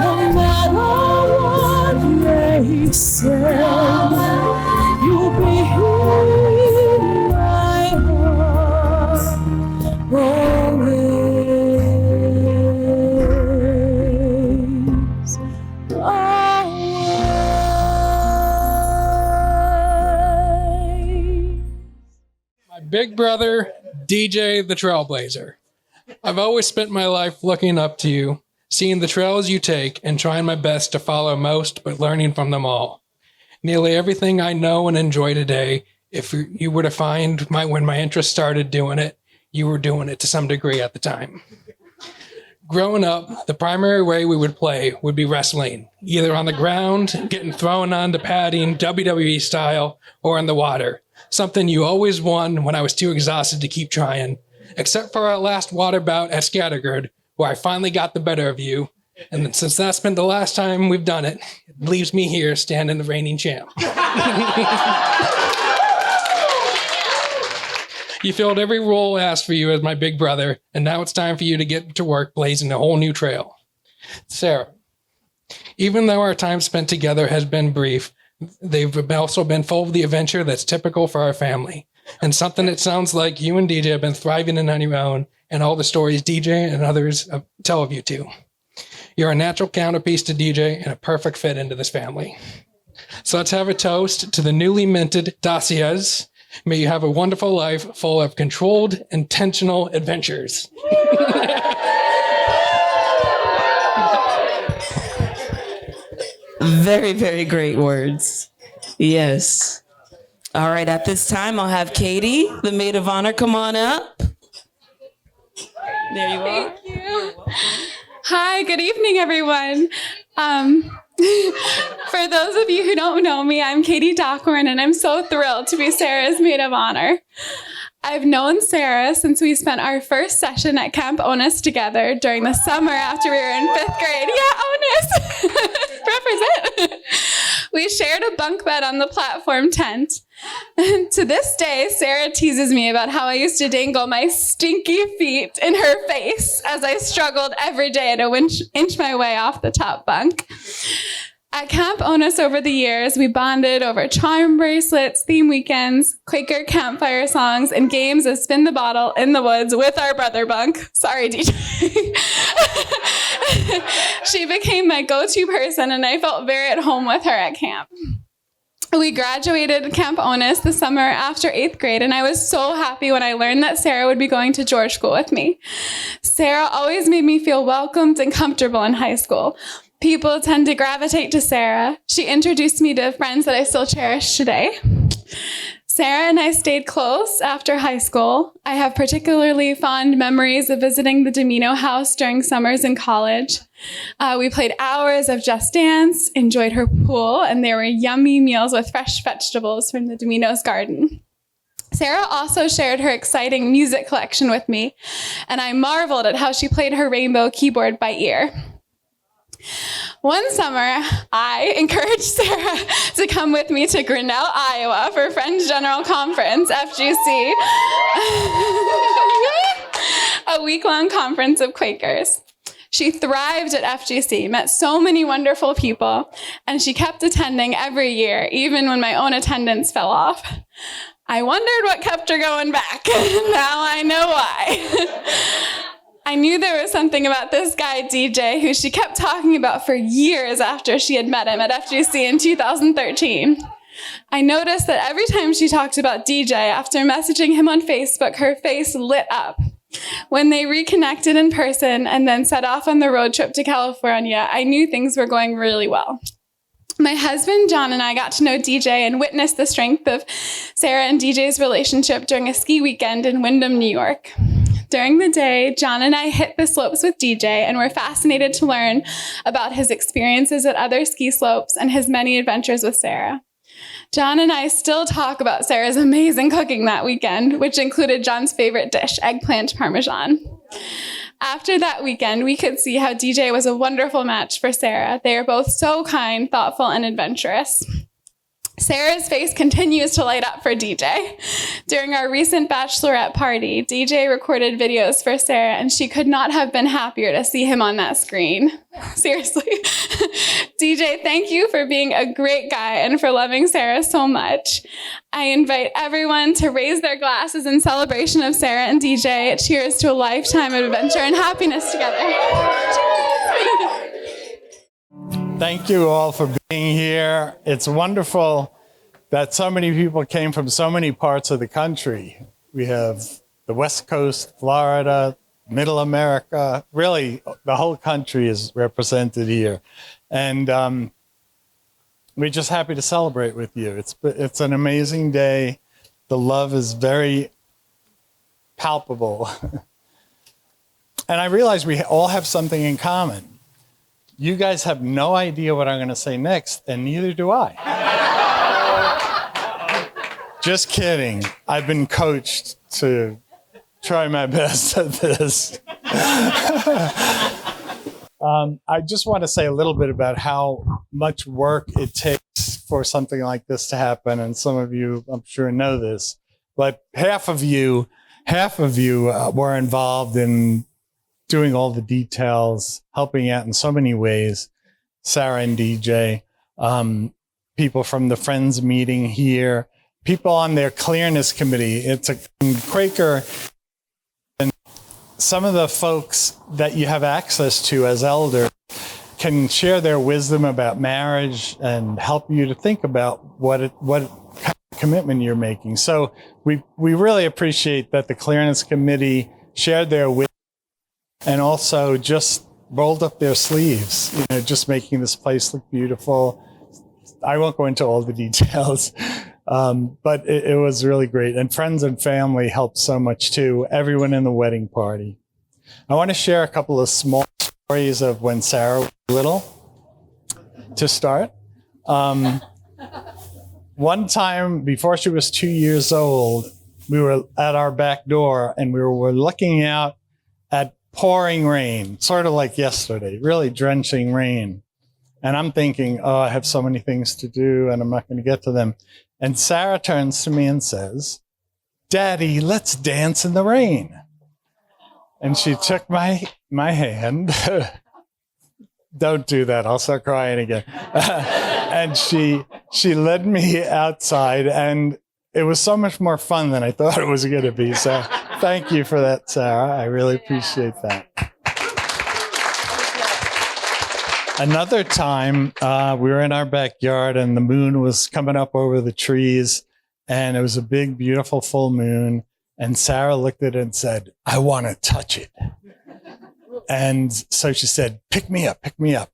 No matter what they say, you'll be here in my heart always. My big brother, DJ the Trailblazer. I've always spent my life looking up to you, seeing the trails you take, and trying my best to follow most, but learning from them all. Nearly everything I know and enjoy today, if you were to find when my interest started doing it, you were doing it to some degree at the time. Growing up, the primary way we would play would be wrestling, either on the ground, getting thrown onto padding, WWE style, or in the water. Something you always won when I was too exhausted to keep trying, except for our last water bout at Scattergood, where I finally got the better of you. And since that's been the last time we've done it, it leaves me here standing the reigning champ. You filled every role asked for you as my big brother, and now it's time for you to get to work blazing a whole new trail. Sarah, even though our time spent together has been brief, they've also been full of the adventure that's typical for our family, and something that sounds like you and DJ have been thriving in on your own, and all the stories DJ and others tell of you two. You're a natural counterpiece to DJ and a perfect fit into this family. So let's have a toast to the newly minted Dacias. May you have a wonderful life full of controlled, intentional adventures. Very, very great words. Yes. All right, at this time, I'll have Katie, the maid of honor, come on up. There you are. Thank you. Hi, good evening, everyone. For those of you who don't know me, I'm Katie Dockhorn, and I'm so thrilled to be Sarah's maid of honor. I've known Sarah since we spent our first session at Camp Onus together during the summer after we were in 5th grade. Yeah, Onus! Represent! We shared a bunk bed on the platform tent. And to this day, Sarah teases me about how I used to dangle my stinky feet in her face as I struggled every day to inch my way off the top bunk. At Camp Onus over the years, we bonded over charm bracelets, theme weekends, Quaker campfire songs, and games of spin the bottle in the woods with our brother bunk. Sorry, DJ. She became my go-to person, and I felt very at home with her at camp. We graduated Camp Onus the summer after 8th grade, and I was so happy when I learned that Sarah would be going to George School with me. Sarah always made me feel welcomed and comfortable in high school. People tend to gravitate to Sarah. She introduced me to friends that I still cherish today. Sarah and I stayed close after high school. I have particularly fond memories of visiting the Domino house during summers in college. We played hours of Just Dance, enjoyed her pool, and there were yummy meals with fresh vegetables from the Domino's garden. Sarah also shared her exciting music collection with me, and I marveled at how she played her rainbow keyboard by ear. One summer, I encouraged Sarah to come with me to Grinnell, Iowa for Friends General Conference, FGC, a week-long conference of Quakers. She thrived at FGC, met so many wonderful people, and she kept attending every year, even when my own attendance fell off. I wondered what kept her going back. Now I know why. I knew there was something about this guy, DJ, who she kept talking about for years after she had met him at FGC in 2013. I noticed that every time she talked about DJ after messaging him on Facebook, her face lit up. When they reconnected in person and then set off on the road trip to California, I knew things were going really well. My husband, John, and I got to know DJ and witnessed the strength of Sarah and DJ's relationship during a ski weekend in Windham, New York. During the day, John and I hit the slopes with DJ and were fascinated to learn about his experiences at other ski slopes and his many adventures with Sarah. John and I still talk about Sarah's amazing cooking that weekend, which included John's favorite dish, eggplant parmesan. After that weekend, we could see how DJ was a wonderful match for Sarah. They are both so kind, thoughtful, and adventurous. Sarah's face continues to light up for DJ. During our recent bachelorette party, DJ recorded videos for Sarah, and she could not have been happier to see him on that screen. Seriously. DJ, thank you for being a great guy and for loving Sarah so much. I invite everyone to raise their glasses in celebration of Sarah and DJ. Cheers to a lifetime of adventure and happiness together. Thank you all for being here. It's wonderful that so many people came from so many parts of the country. We have the West Coast, Florida, Middle America, really the whole country is represented here. And we're just happy to celebrate with you. It's an amazing day. The love is very palpable. And I realize we all have something in common. You guys have no idea what I'm going to say next, and neither do I. Just kidding. I've been coached to try my best at this. I just want to say a little bit about how much work it takes for something like this to happen, and some of you, I'm sure, know this. But half of you were involved in doing all the details, helping out in so many ways. Sarah and DJ, people from the Friends meeting here, people on their clearness committee. It's a Quaker, and some of the folks that you have access to as elders can share their wisdom about marriage and help you to think about what kind of commitment you're making. So we really appreciate that the clearness committee shared their wisdom and also just rolled up their sleeves, just making this place look beautiful. I won't go into all the details, but it was really great. And friends and family helped so much too, everyone in the wedding party. I want to share a couple of small stories of when Sarah was little to start. One time before she was 2 years old, we were at our back door and we were looking out at pouring rain, sort of like yesterday, really drenching rain. And I'm thinking, oh, I have so many things to do and I'm not going to get to them. And Sarah turns to me and says, "Daddy, let's dance in the rain." And she took my hand. Don't do that. I'll start crying again. And she led me outside, and it was so much more fun than I thought it was going to be. So thank you for that, Sarah. I really appreciate that. Another time, we were in our backyard and the moon was coming up over the trees, and it was a big, beautiful full moon. And Sarah looked at it and said, "I want to touch it." And so she said, pick me up,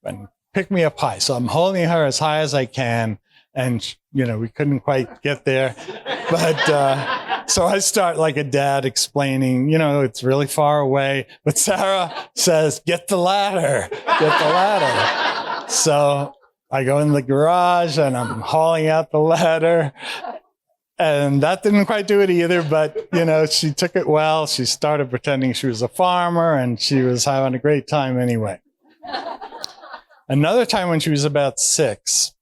and pick me up high. So I'm holding her as high as I can. And, we couldn't quite get there. But so I start like a dad explaining, it's really far away. But Sarah says, get the ladder. So I go in the garage and I'm hauling out the ladder. And that didn't quite do it either, but, she took it well. She started pretending she was a farmer, and she was having a great time anyway. Another time when she was about 6,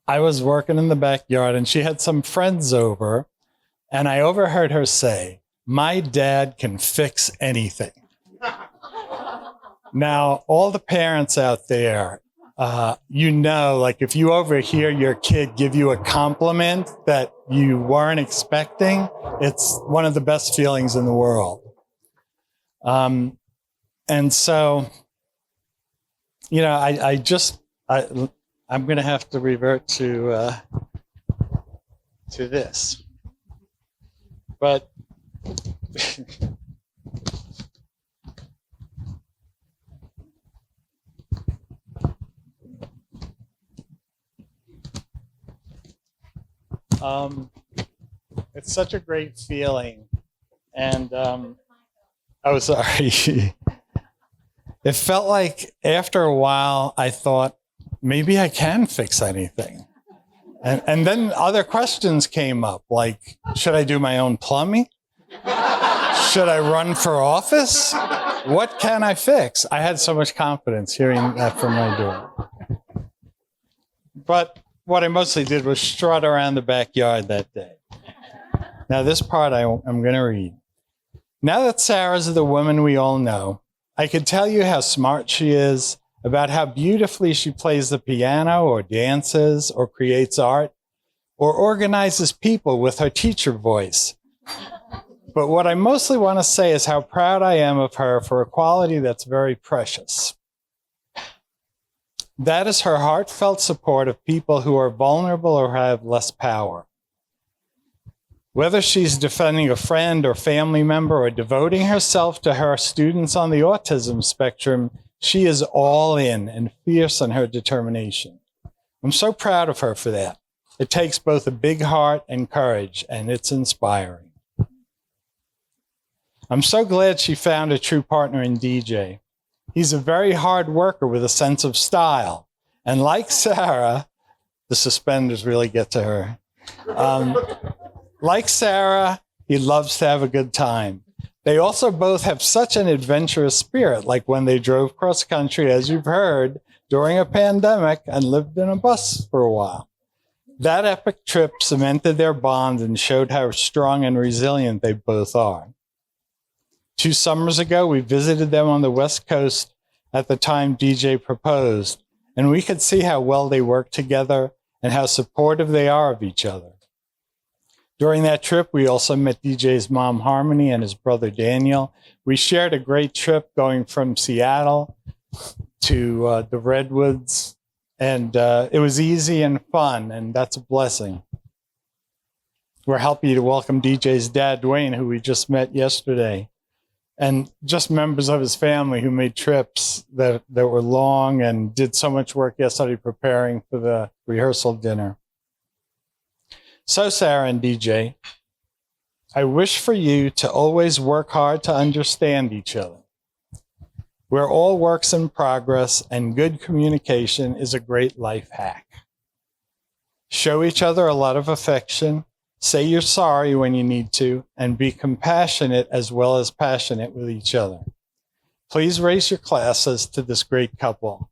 I was working in the backyard, and she had some friends over, and I overheard her say, "My dad can fix anything." Now, all the parents out there, like if you overhear your kid give you a compliment that you weren't expecting, it's one of the best feelings in the world. And so, you know, I'm going to have to revert to this. But it's such a great feeling. And oh, sorry. It felt like after a while, I thought, maybe I can fix anything. And then other questions came up, like, should I do my own plumbing? Should I run for office? What can I fix? I had so much confidence hearing that from my door. But what I mostly did was strut around the backyard that day. Now, this part I'm going to read. Now that Sarah's the woman we all know, I could tell you how smart she is, about how beautifully she plays the piano or dances or creates art or organizes people with her teacher voice. But what I mostly want to say is how proud I am of her for a quality that's very precious. That is her heartfelt support of people who are vulnerable or have less power. Whether she's defending a friend or family member or devoting herself to her students on the autism spectrum, she is all in and fierce in her determination. I'm so proud of her for that. It takes both a big heart and courage, and it's inspiring. I'm so glad she found a true partner in DJ. He's a very hard worker with a sense of style. And like Sarah, the suspenders really get to her. Like Sarah, he loves to have a good time. They also both have such an adventurous spirit, like when they drove cross country, as you've heard, during a pandemic and lived in a bus for a while. That epic trip cemented their bond and showed how strong and resilient they both are. 2 summers ago, we visited them on the West Coast at the time DJ proposed, and we could see how well they work together and how supportive they are of each other. During that trip, we also met DJ's mom, Harmony, and his brother, Daniel. We shared a great trip going from Seattle to the Redwoods, and it was easy and fun, and that's a blessing. We're happy to welcome DJ's dad, Dwayne, who we just met yesterday, and just members of his family who made trips that were long and did so much work yesterday preparing for the rehearsal dinner. So, Sarah and DJ, I wish for you to always work hard to understand each other. We're all works in progress, and good communication is a great life hack. Show each other a lot of affection, say you're sorry when you need to, and be compassionate as well as passionate with each other. Please raise your glasses to this great couple.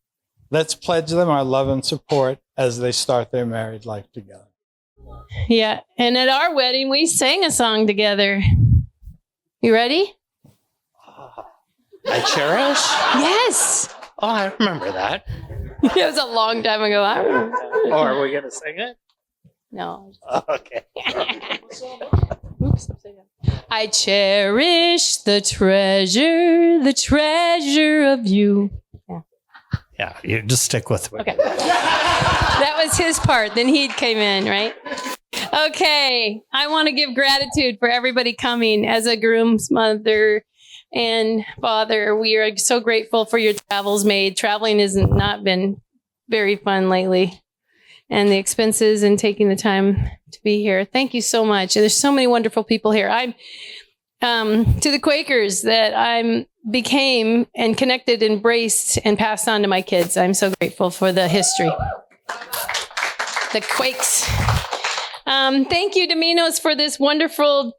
Let's pledge them our love and support as they start their married life together. Yeah, and at our wedding, we sang a song together. You ready? I cherish? Yes. Oh, I remember that. It was a long time ago. I remember. Oh, are we going to sing it? No. Oh, okay. Oops, upside down. I cherish the treasure of you. Yeah, you just stick with it. Okay. That was his part. Then he came in, right? Okay. I want to give gratitude for everybody coming. As a groom's mother and father, we are so grateful for your travels made. Traveling has not been very fun lately. And the expenses and taking the time to be here. Thank you so much. There's so many wonderful people here. I'm to the Quakers that I became and connected, embraced, and passed on to my kids. I'm so grateful for the history. The Quakes. Thank you, Domino's, for this wonderful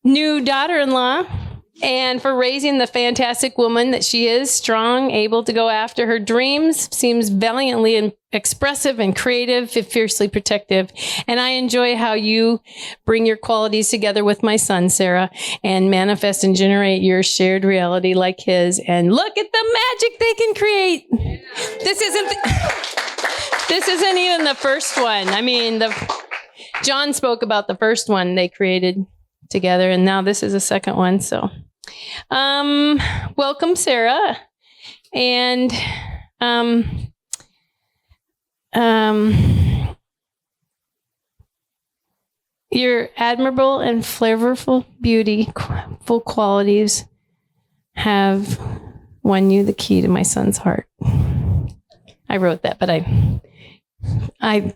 new daughter-in-law and for raising the fantastic woman that she is, strong, able to go after her dreams, seems valiantly expressive and creative, fiercely protective. And I enjoy how you bring your qualities together with my son, Sarah, and manifest and generate your shared reality like his. And look at the magic they can create. This isn't even the first one. I mean, John spoke about the first one they created together, and now this is the second one. So Welcome, Sarah. And your admirable and flavorful beautiful qualities have won you the key to my son's heart. I wrote that, but that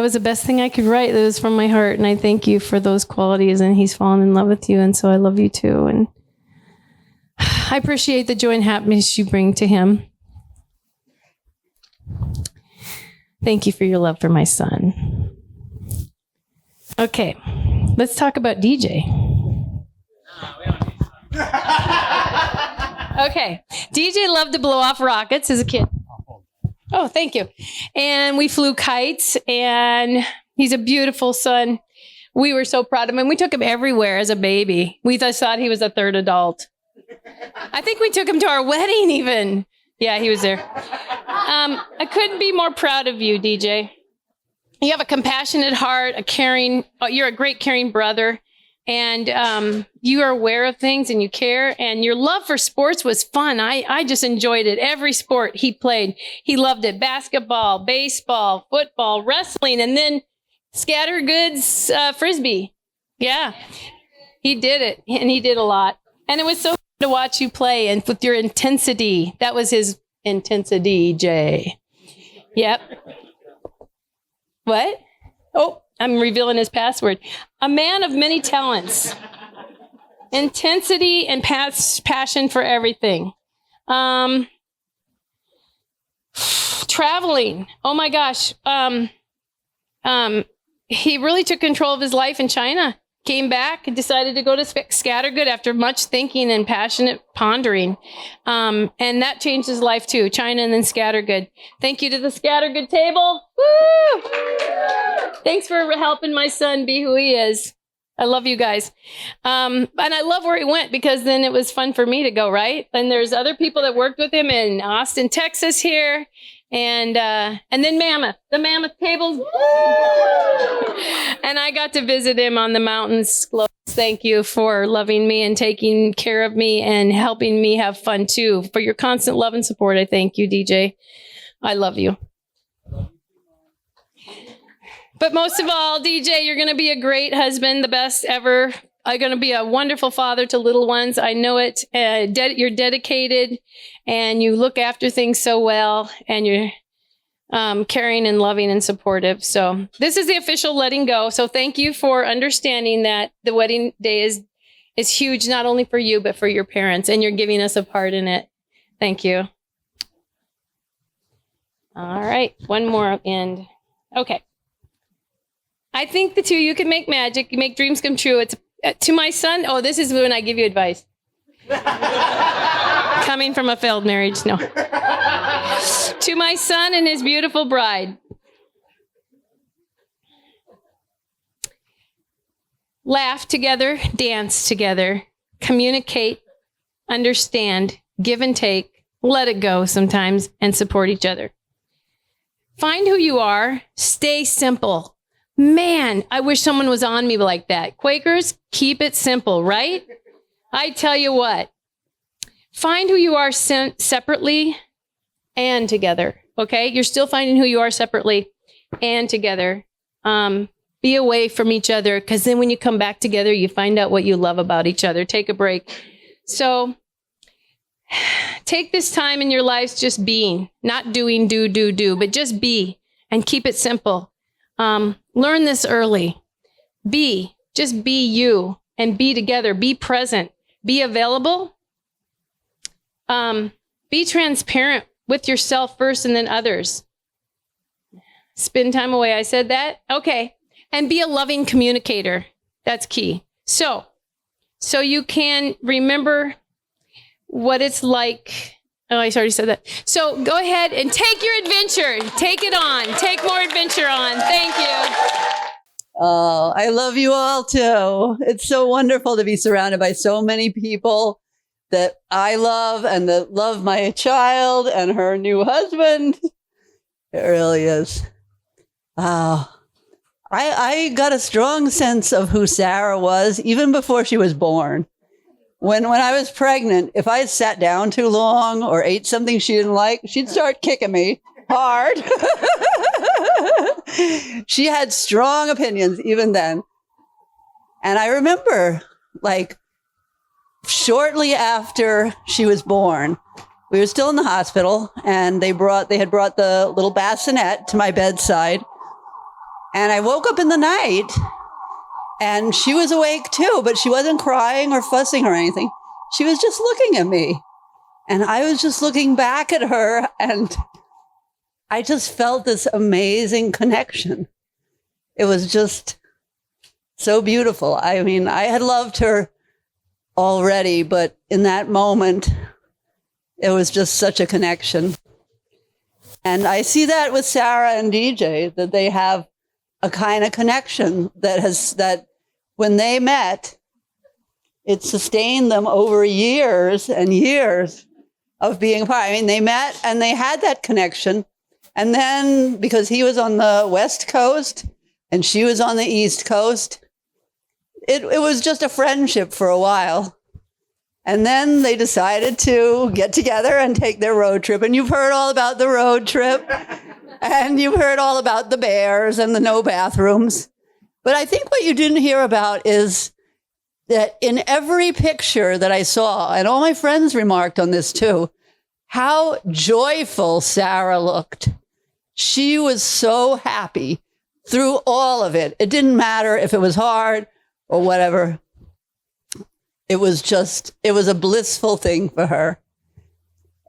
was the best thing I could write. That was from my heart, and I thank you for those qualities, and he's fallen in love with you, and so I love you too, and I appreciate the joy and happiness you bring to him. Thank you for your love for my son. Okay, let's talk about DJ. Okay, DJ loved to blow off rockets as a kid. Oh, thank you. And we flew kites, and he's a beautiful son. We were so proud of him. We took him everywhere as a baby. We just thought he was a third adult. I think we took him to our wedding even. Yeah, he was there. I couldn't be more proud of you, DJ. You have a compassionate heart, you're a great caring brother, and you are aware of things and you care, and your love for sports was fun. I just enjoyed it. Every sport he played, he loved it. Basketball, baseball, football, wrestling, and then Scattergood's Frisbee. Yeah, he did it, and he did a lot. And it was so fun to watch you play, and with your intensity. That was his intensity, Jay. Yep. What? Oh, I'm revealing his password. A man of many talents. Intensity and passion for everything. Traveling. Oh my gosh. He really took control of his life in China. Came back and decided to go to Scattergood after much thinking and passionate pondering. And that changed his life too. China and then Scattergood. Thank you to the Scattergood table. Woo! Thanks for helping my son be who he is. I love you guys. And I love where he went, because then it was fun for me to go, right? And there's other people that worked with him in Austin, Texas here. And then Mammoth, the Mammoth tables. And I got to visit him on the mountains. Thank you for loving me and taking care of me and helping me have fun too. For your constant love and support, I thank you, DJ. I love you. But most of all, DJ, you're going to be a great husband, the best ever. I'm going to be a wonderful father to little ones. I know it. You're dedicated, and you look after things so well, and you're caring and loving and supportive. So this is the official letting go. So thank you for understanding that the wedding day is huge, not only for you, but for your parents, and you're giving us a part in it. Thank you. All right, one more end. Okay. I think the two of you can make magic. You make dreams come true. It's to my son. Oh, this is when I give you advice. Coming from a failed marriage, no. To my son and his beautiful bride. Laugh together, dance together, communicate, understand, give and take, let it go sometimes, and support each other. Find who you are, stay simple. Man, I wish someone was on me like that. Quakers, keep it simple, right? I tell you what, find who you are separately and together, okay? You're still finding who you are separately and together. Be away from each other, because then when you come back together, you find out what you love about each other. Take a break. So take this time in your lives just being, not doing, do, but just be, and keep it simple. Learn this early. Just be you, and be together. Be present. Be available. Be transparent with yourself first and then others. Spend time away. I said that? Okay. And be a loving communicator. That's key. So you can remember what it's like. Oh, I already said that. So go ahead and take your adventure. Take it on. Take more adventure on. Thank you. Oh, I love you all too. It's so wonderful to be surrounded by so many people that I love and that love my child and her new husband. It really is. Wow. I got a strong sense of who Sarah was even before she was born. when I was pregnant, if I sat down too long or ate something she didn't like, she'd start kicking me hard. She had strong opinions even then. And I remember, like, shortly after she was born, we were still in the hospital, and they had brought the little bassinet to my bedside. And I woke up in the night, and she was awake too, but she wasn't crying or fussing or anything. She was just looking at me. And I was just looking back at her, and I just felt this amazing connection. It was just so beautiful. I mean, I had loved her already, but in that moment, it was just such a connection. And I see that with Sarah and DJ, that they have a kind of connection that when they met, it sustained them over years and years of being apart. I mean, they met and they had that connection. And then because he was on the West Coast and she was on the East Coast, it was just a friendship for a while. And then they decided to get together and take their road trip. And you've heard all about the road trip. And you've heard all about the bears and the no bathrooms. But I think what you didn't hear about is that in every picture that I saw, and all my friends remarked on this too, how joyful Sarah looked. She was so happy through all of it. It didn't matter if it was hard or whatever. It was a blissful thing for her.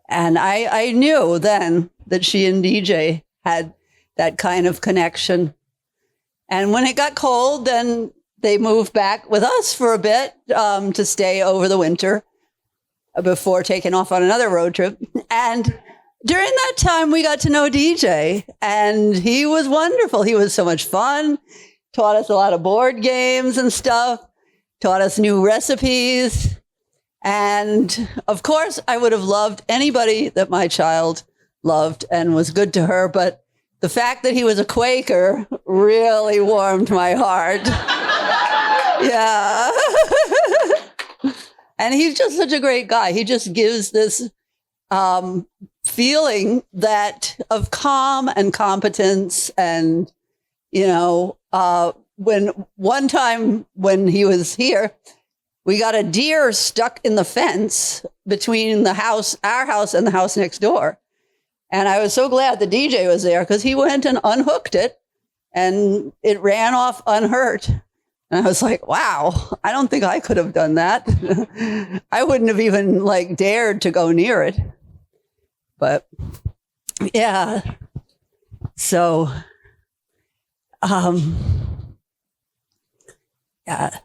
And I knew then that she and DJ had that kind of connection. And when it got cold, then they moved back with us for a bit to stay over the winter before taking off on another road trip. And during that time, we got to know DJ, and he was wonderful. He was so much fun, taught us a lot of board games and stuff, taught us new recipes. And of course, I would have loved anybody that my child loved and was good to her. But the fact that he was a Quaker really warmed my heart. Yeah. And he's just such a great guy. He just gives this feeling of calm and competence. And, when one time when he was here, we got a deer stuck in the fence between our house and the house next door. And I was so glad the DJ was there because he went and unhooked it and it ran off unhurt. And I was like, wow, I don't think I could have done that. I wouldn't have even dared to go near it. But yeah, so, yeah,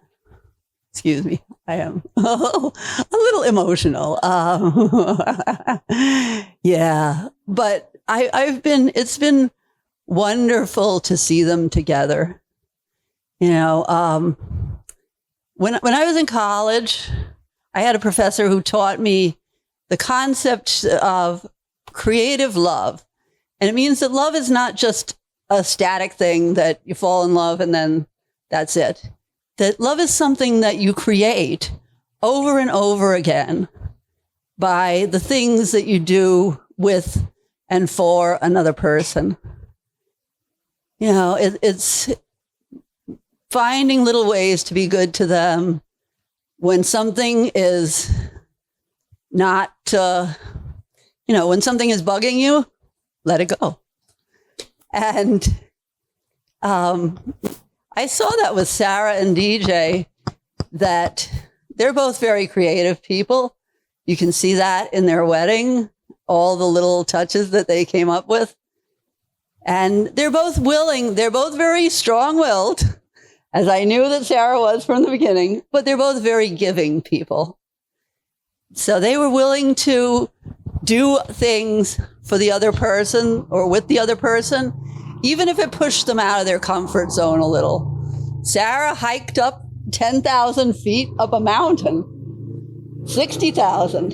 excuse me. I am a little emotional. Yeah, but it's been wonderful to see them together. When I was in college, I had a professor who taught me the concept of creative love. And it means that love is not just a static thing that you fall in love and then that's it. That love is something that you create over and over again by the things that you do with and for another person. It's finding little ways to be good to them when something is not, when something is bugging you, let it go. And I saw that with Sarah and DJ, that they're both very creative people. You can see that in their wedding, all the little touches that they came up with. And they're both willing, they're both very strong-willed, as I knew that Sarah was from the beginning, but they're both very giving people. So they were willing to do things for the other person or with the other person, even if it pushed them out of their comfort zone a little. Sarah hiked up 10,000 feet up a mountain. 16,000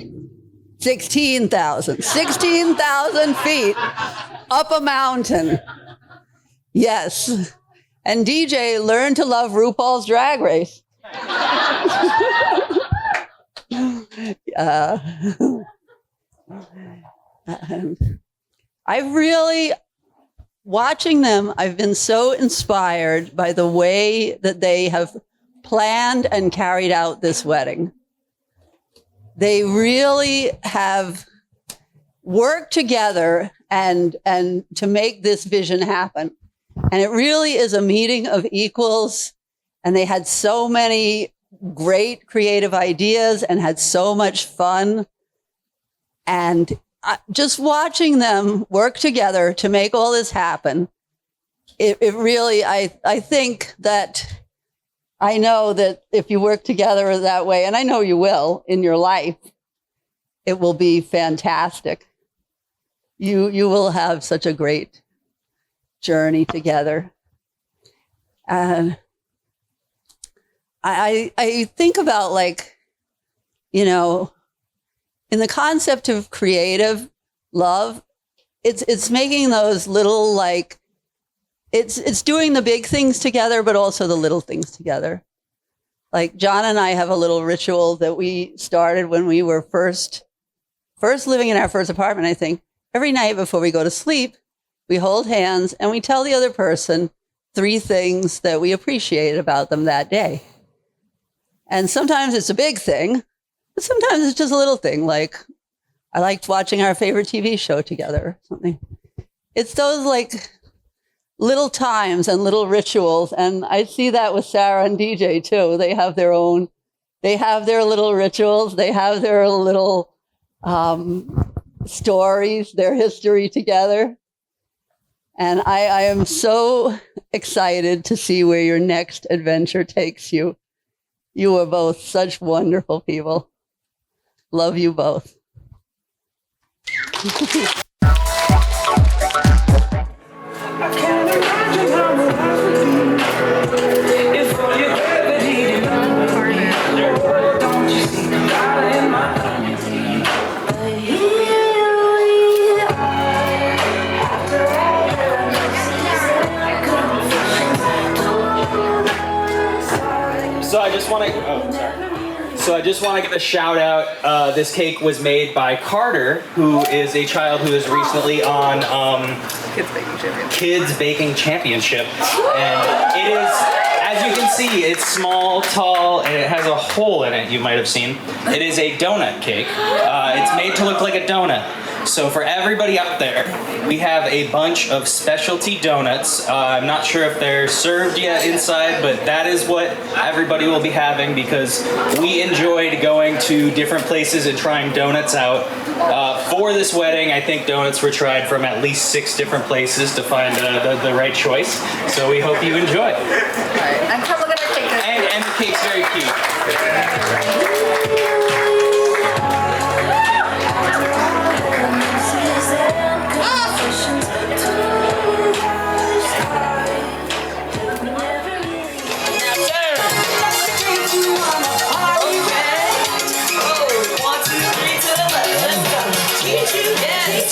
feet up a mountain. Yes. And DJ learned to love RuPaul's Drag Race. Uh, I've really, watching them, I've been so inspired by the way that they have planned and carried out this wedding. They really have worked together and to make this vision happen. And it really is a meeting of equals. And they had so many great creative ideas and had so much fun. And just watching them work together to make all this happen, it really, I think that, I know that if you work together that way, and I know you will in your life, it will be fantastic. You will have such a great journey together. And I think about, like, you know, in the concept of creative love, it's making those little, like, it's doing the big things together, but also the little things together. Like John and I have a little ritual that we started when we were first living in our first apartment, I think. Every night before we go to sleep, we hold hands and we tell the other person 3 things that we appreciate about them that day. And sometimes it's a big thing, but sometimes it's just a little thing, like I liked watching our favorite TV show together or something. It's those, like, little times and little rituals. And I see that with Sarah and DJ too. They have their little rituals. They have their little stories, their history together. And I am so excited to see where your next adventure takes you. You are both such wonderful people. Love you both. So I just want to give a shout out. This cake was made by Carter, who is a child who is recently on Kids Baking Championship. And it is, as you can see, it's small, tall, and it has a hole in it, you might have seen. It is a donut cake. It's made to look like a donut. So for everybody out there, we have a bunch of specialty donuts. I'm not sure if they're served yet inside, but that is what everybody will be having because we enjoyed going to different places and trying donuts out. For this wedding, I think donuts were tried from at least 6 different places to find the right choice. So we hope you enjoy. All right, and come look at our cake. And the cake's very cute.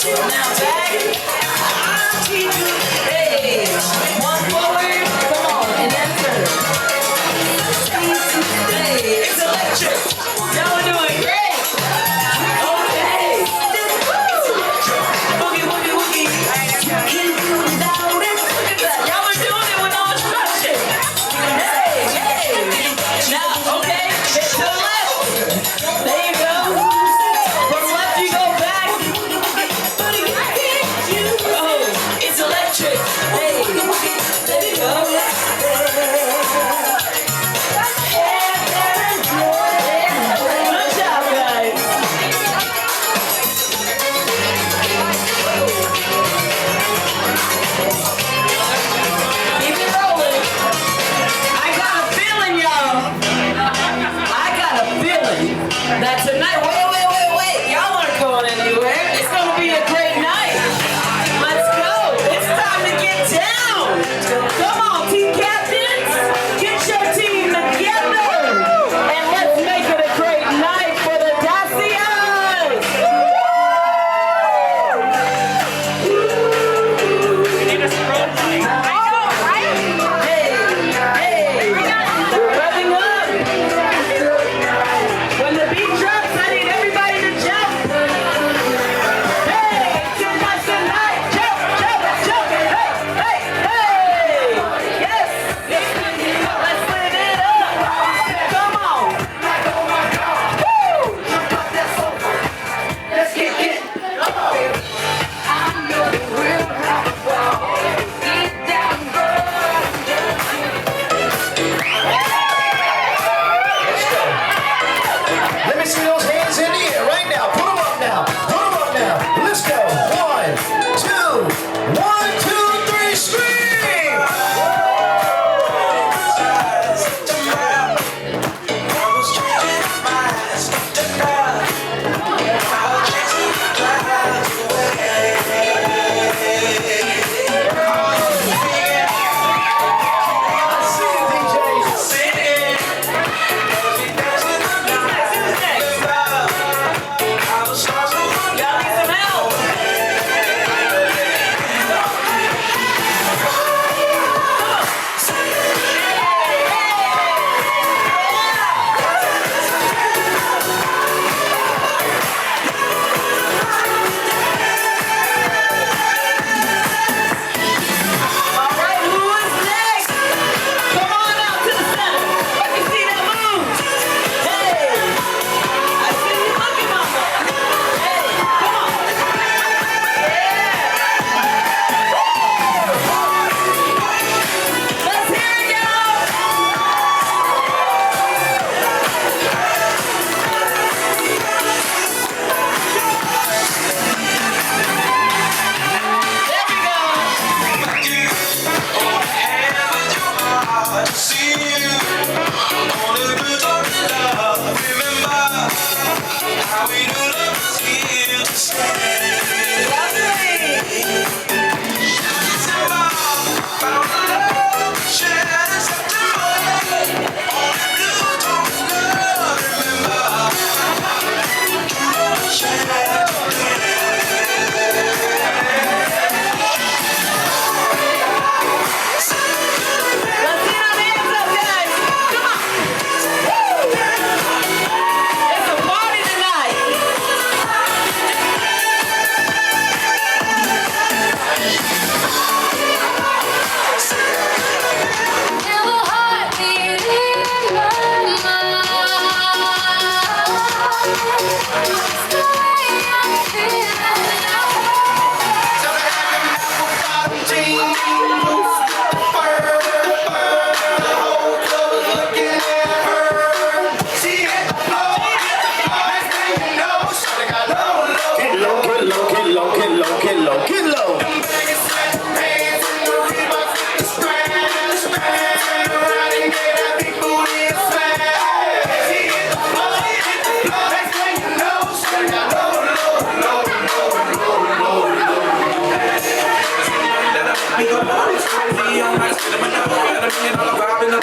Now back, I'll teach you. Hey, one forward, come on, and then third. Hey, it's electric. Y'all do it.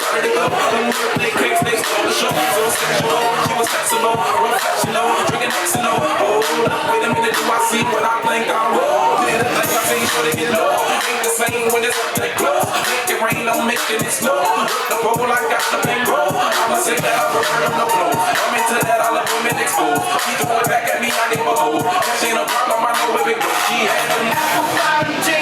ready to go. They cakes, they stole the show. So sexual, she was flexible, professional, drinking Xanol. Hold up, wait a minute, do I see what I think I will? Did the thing I seen, sure to get low. Ain't the same when it's up that close. Make it rain, I'm making it snow. The pole, I got the big roll. I'ma say that I prefer them no blow. I'm into that, I love women exposed. She throw it back at me, I give a hoe. Cash ain't a problem, I know where it goes. She had them.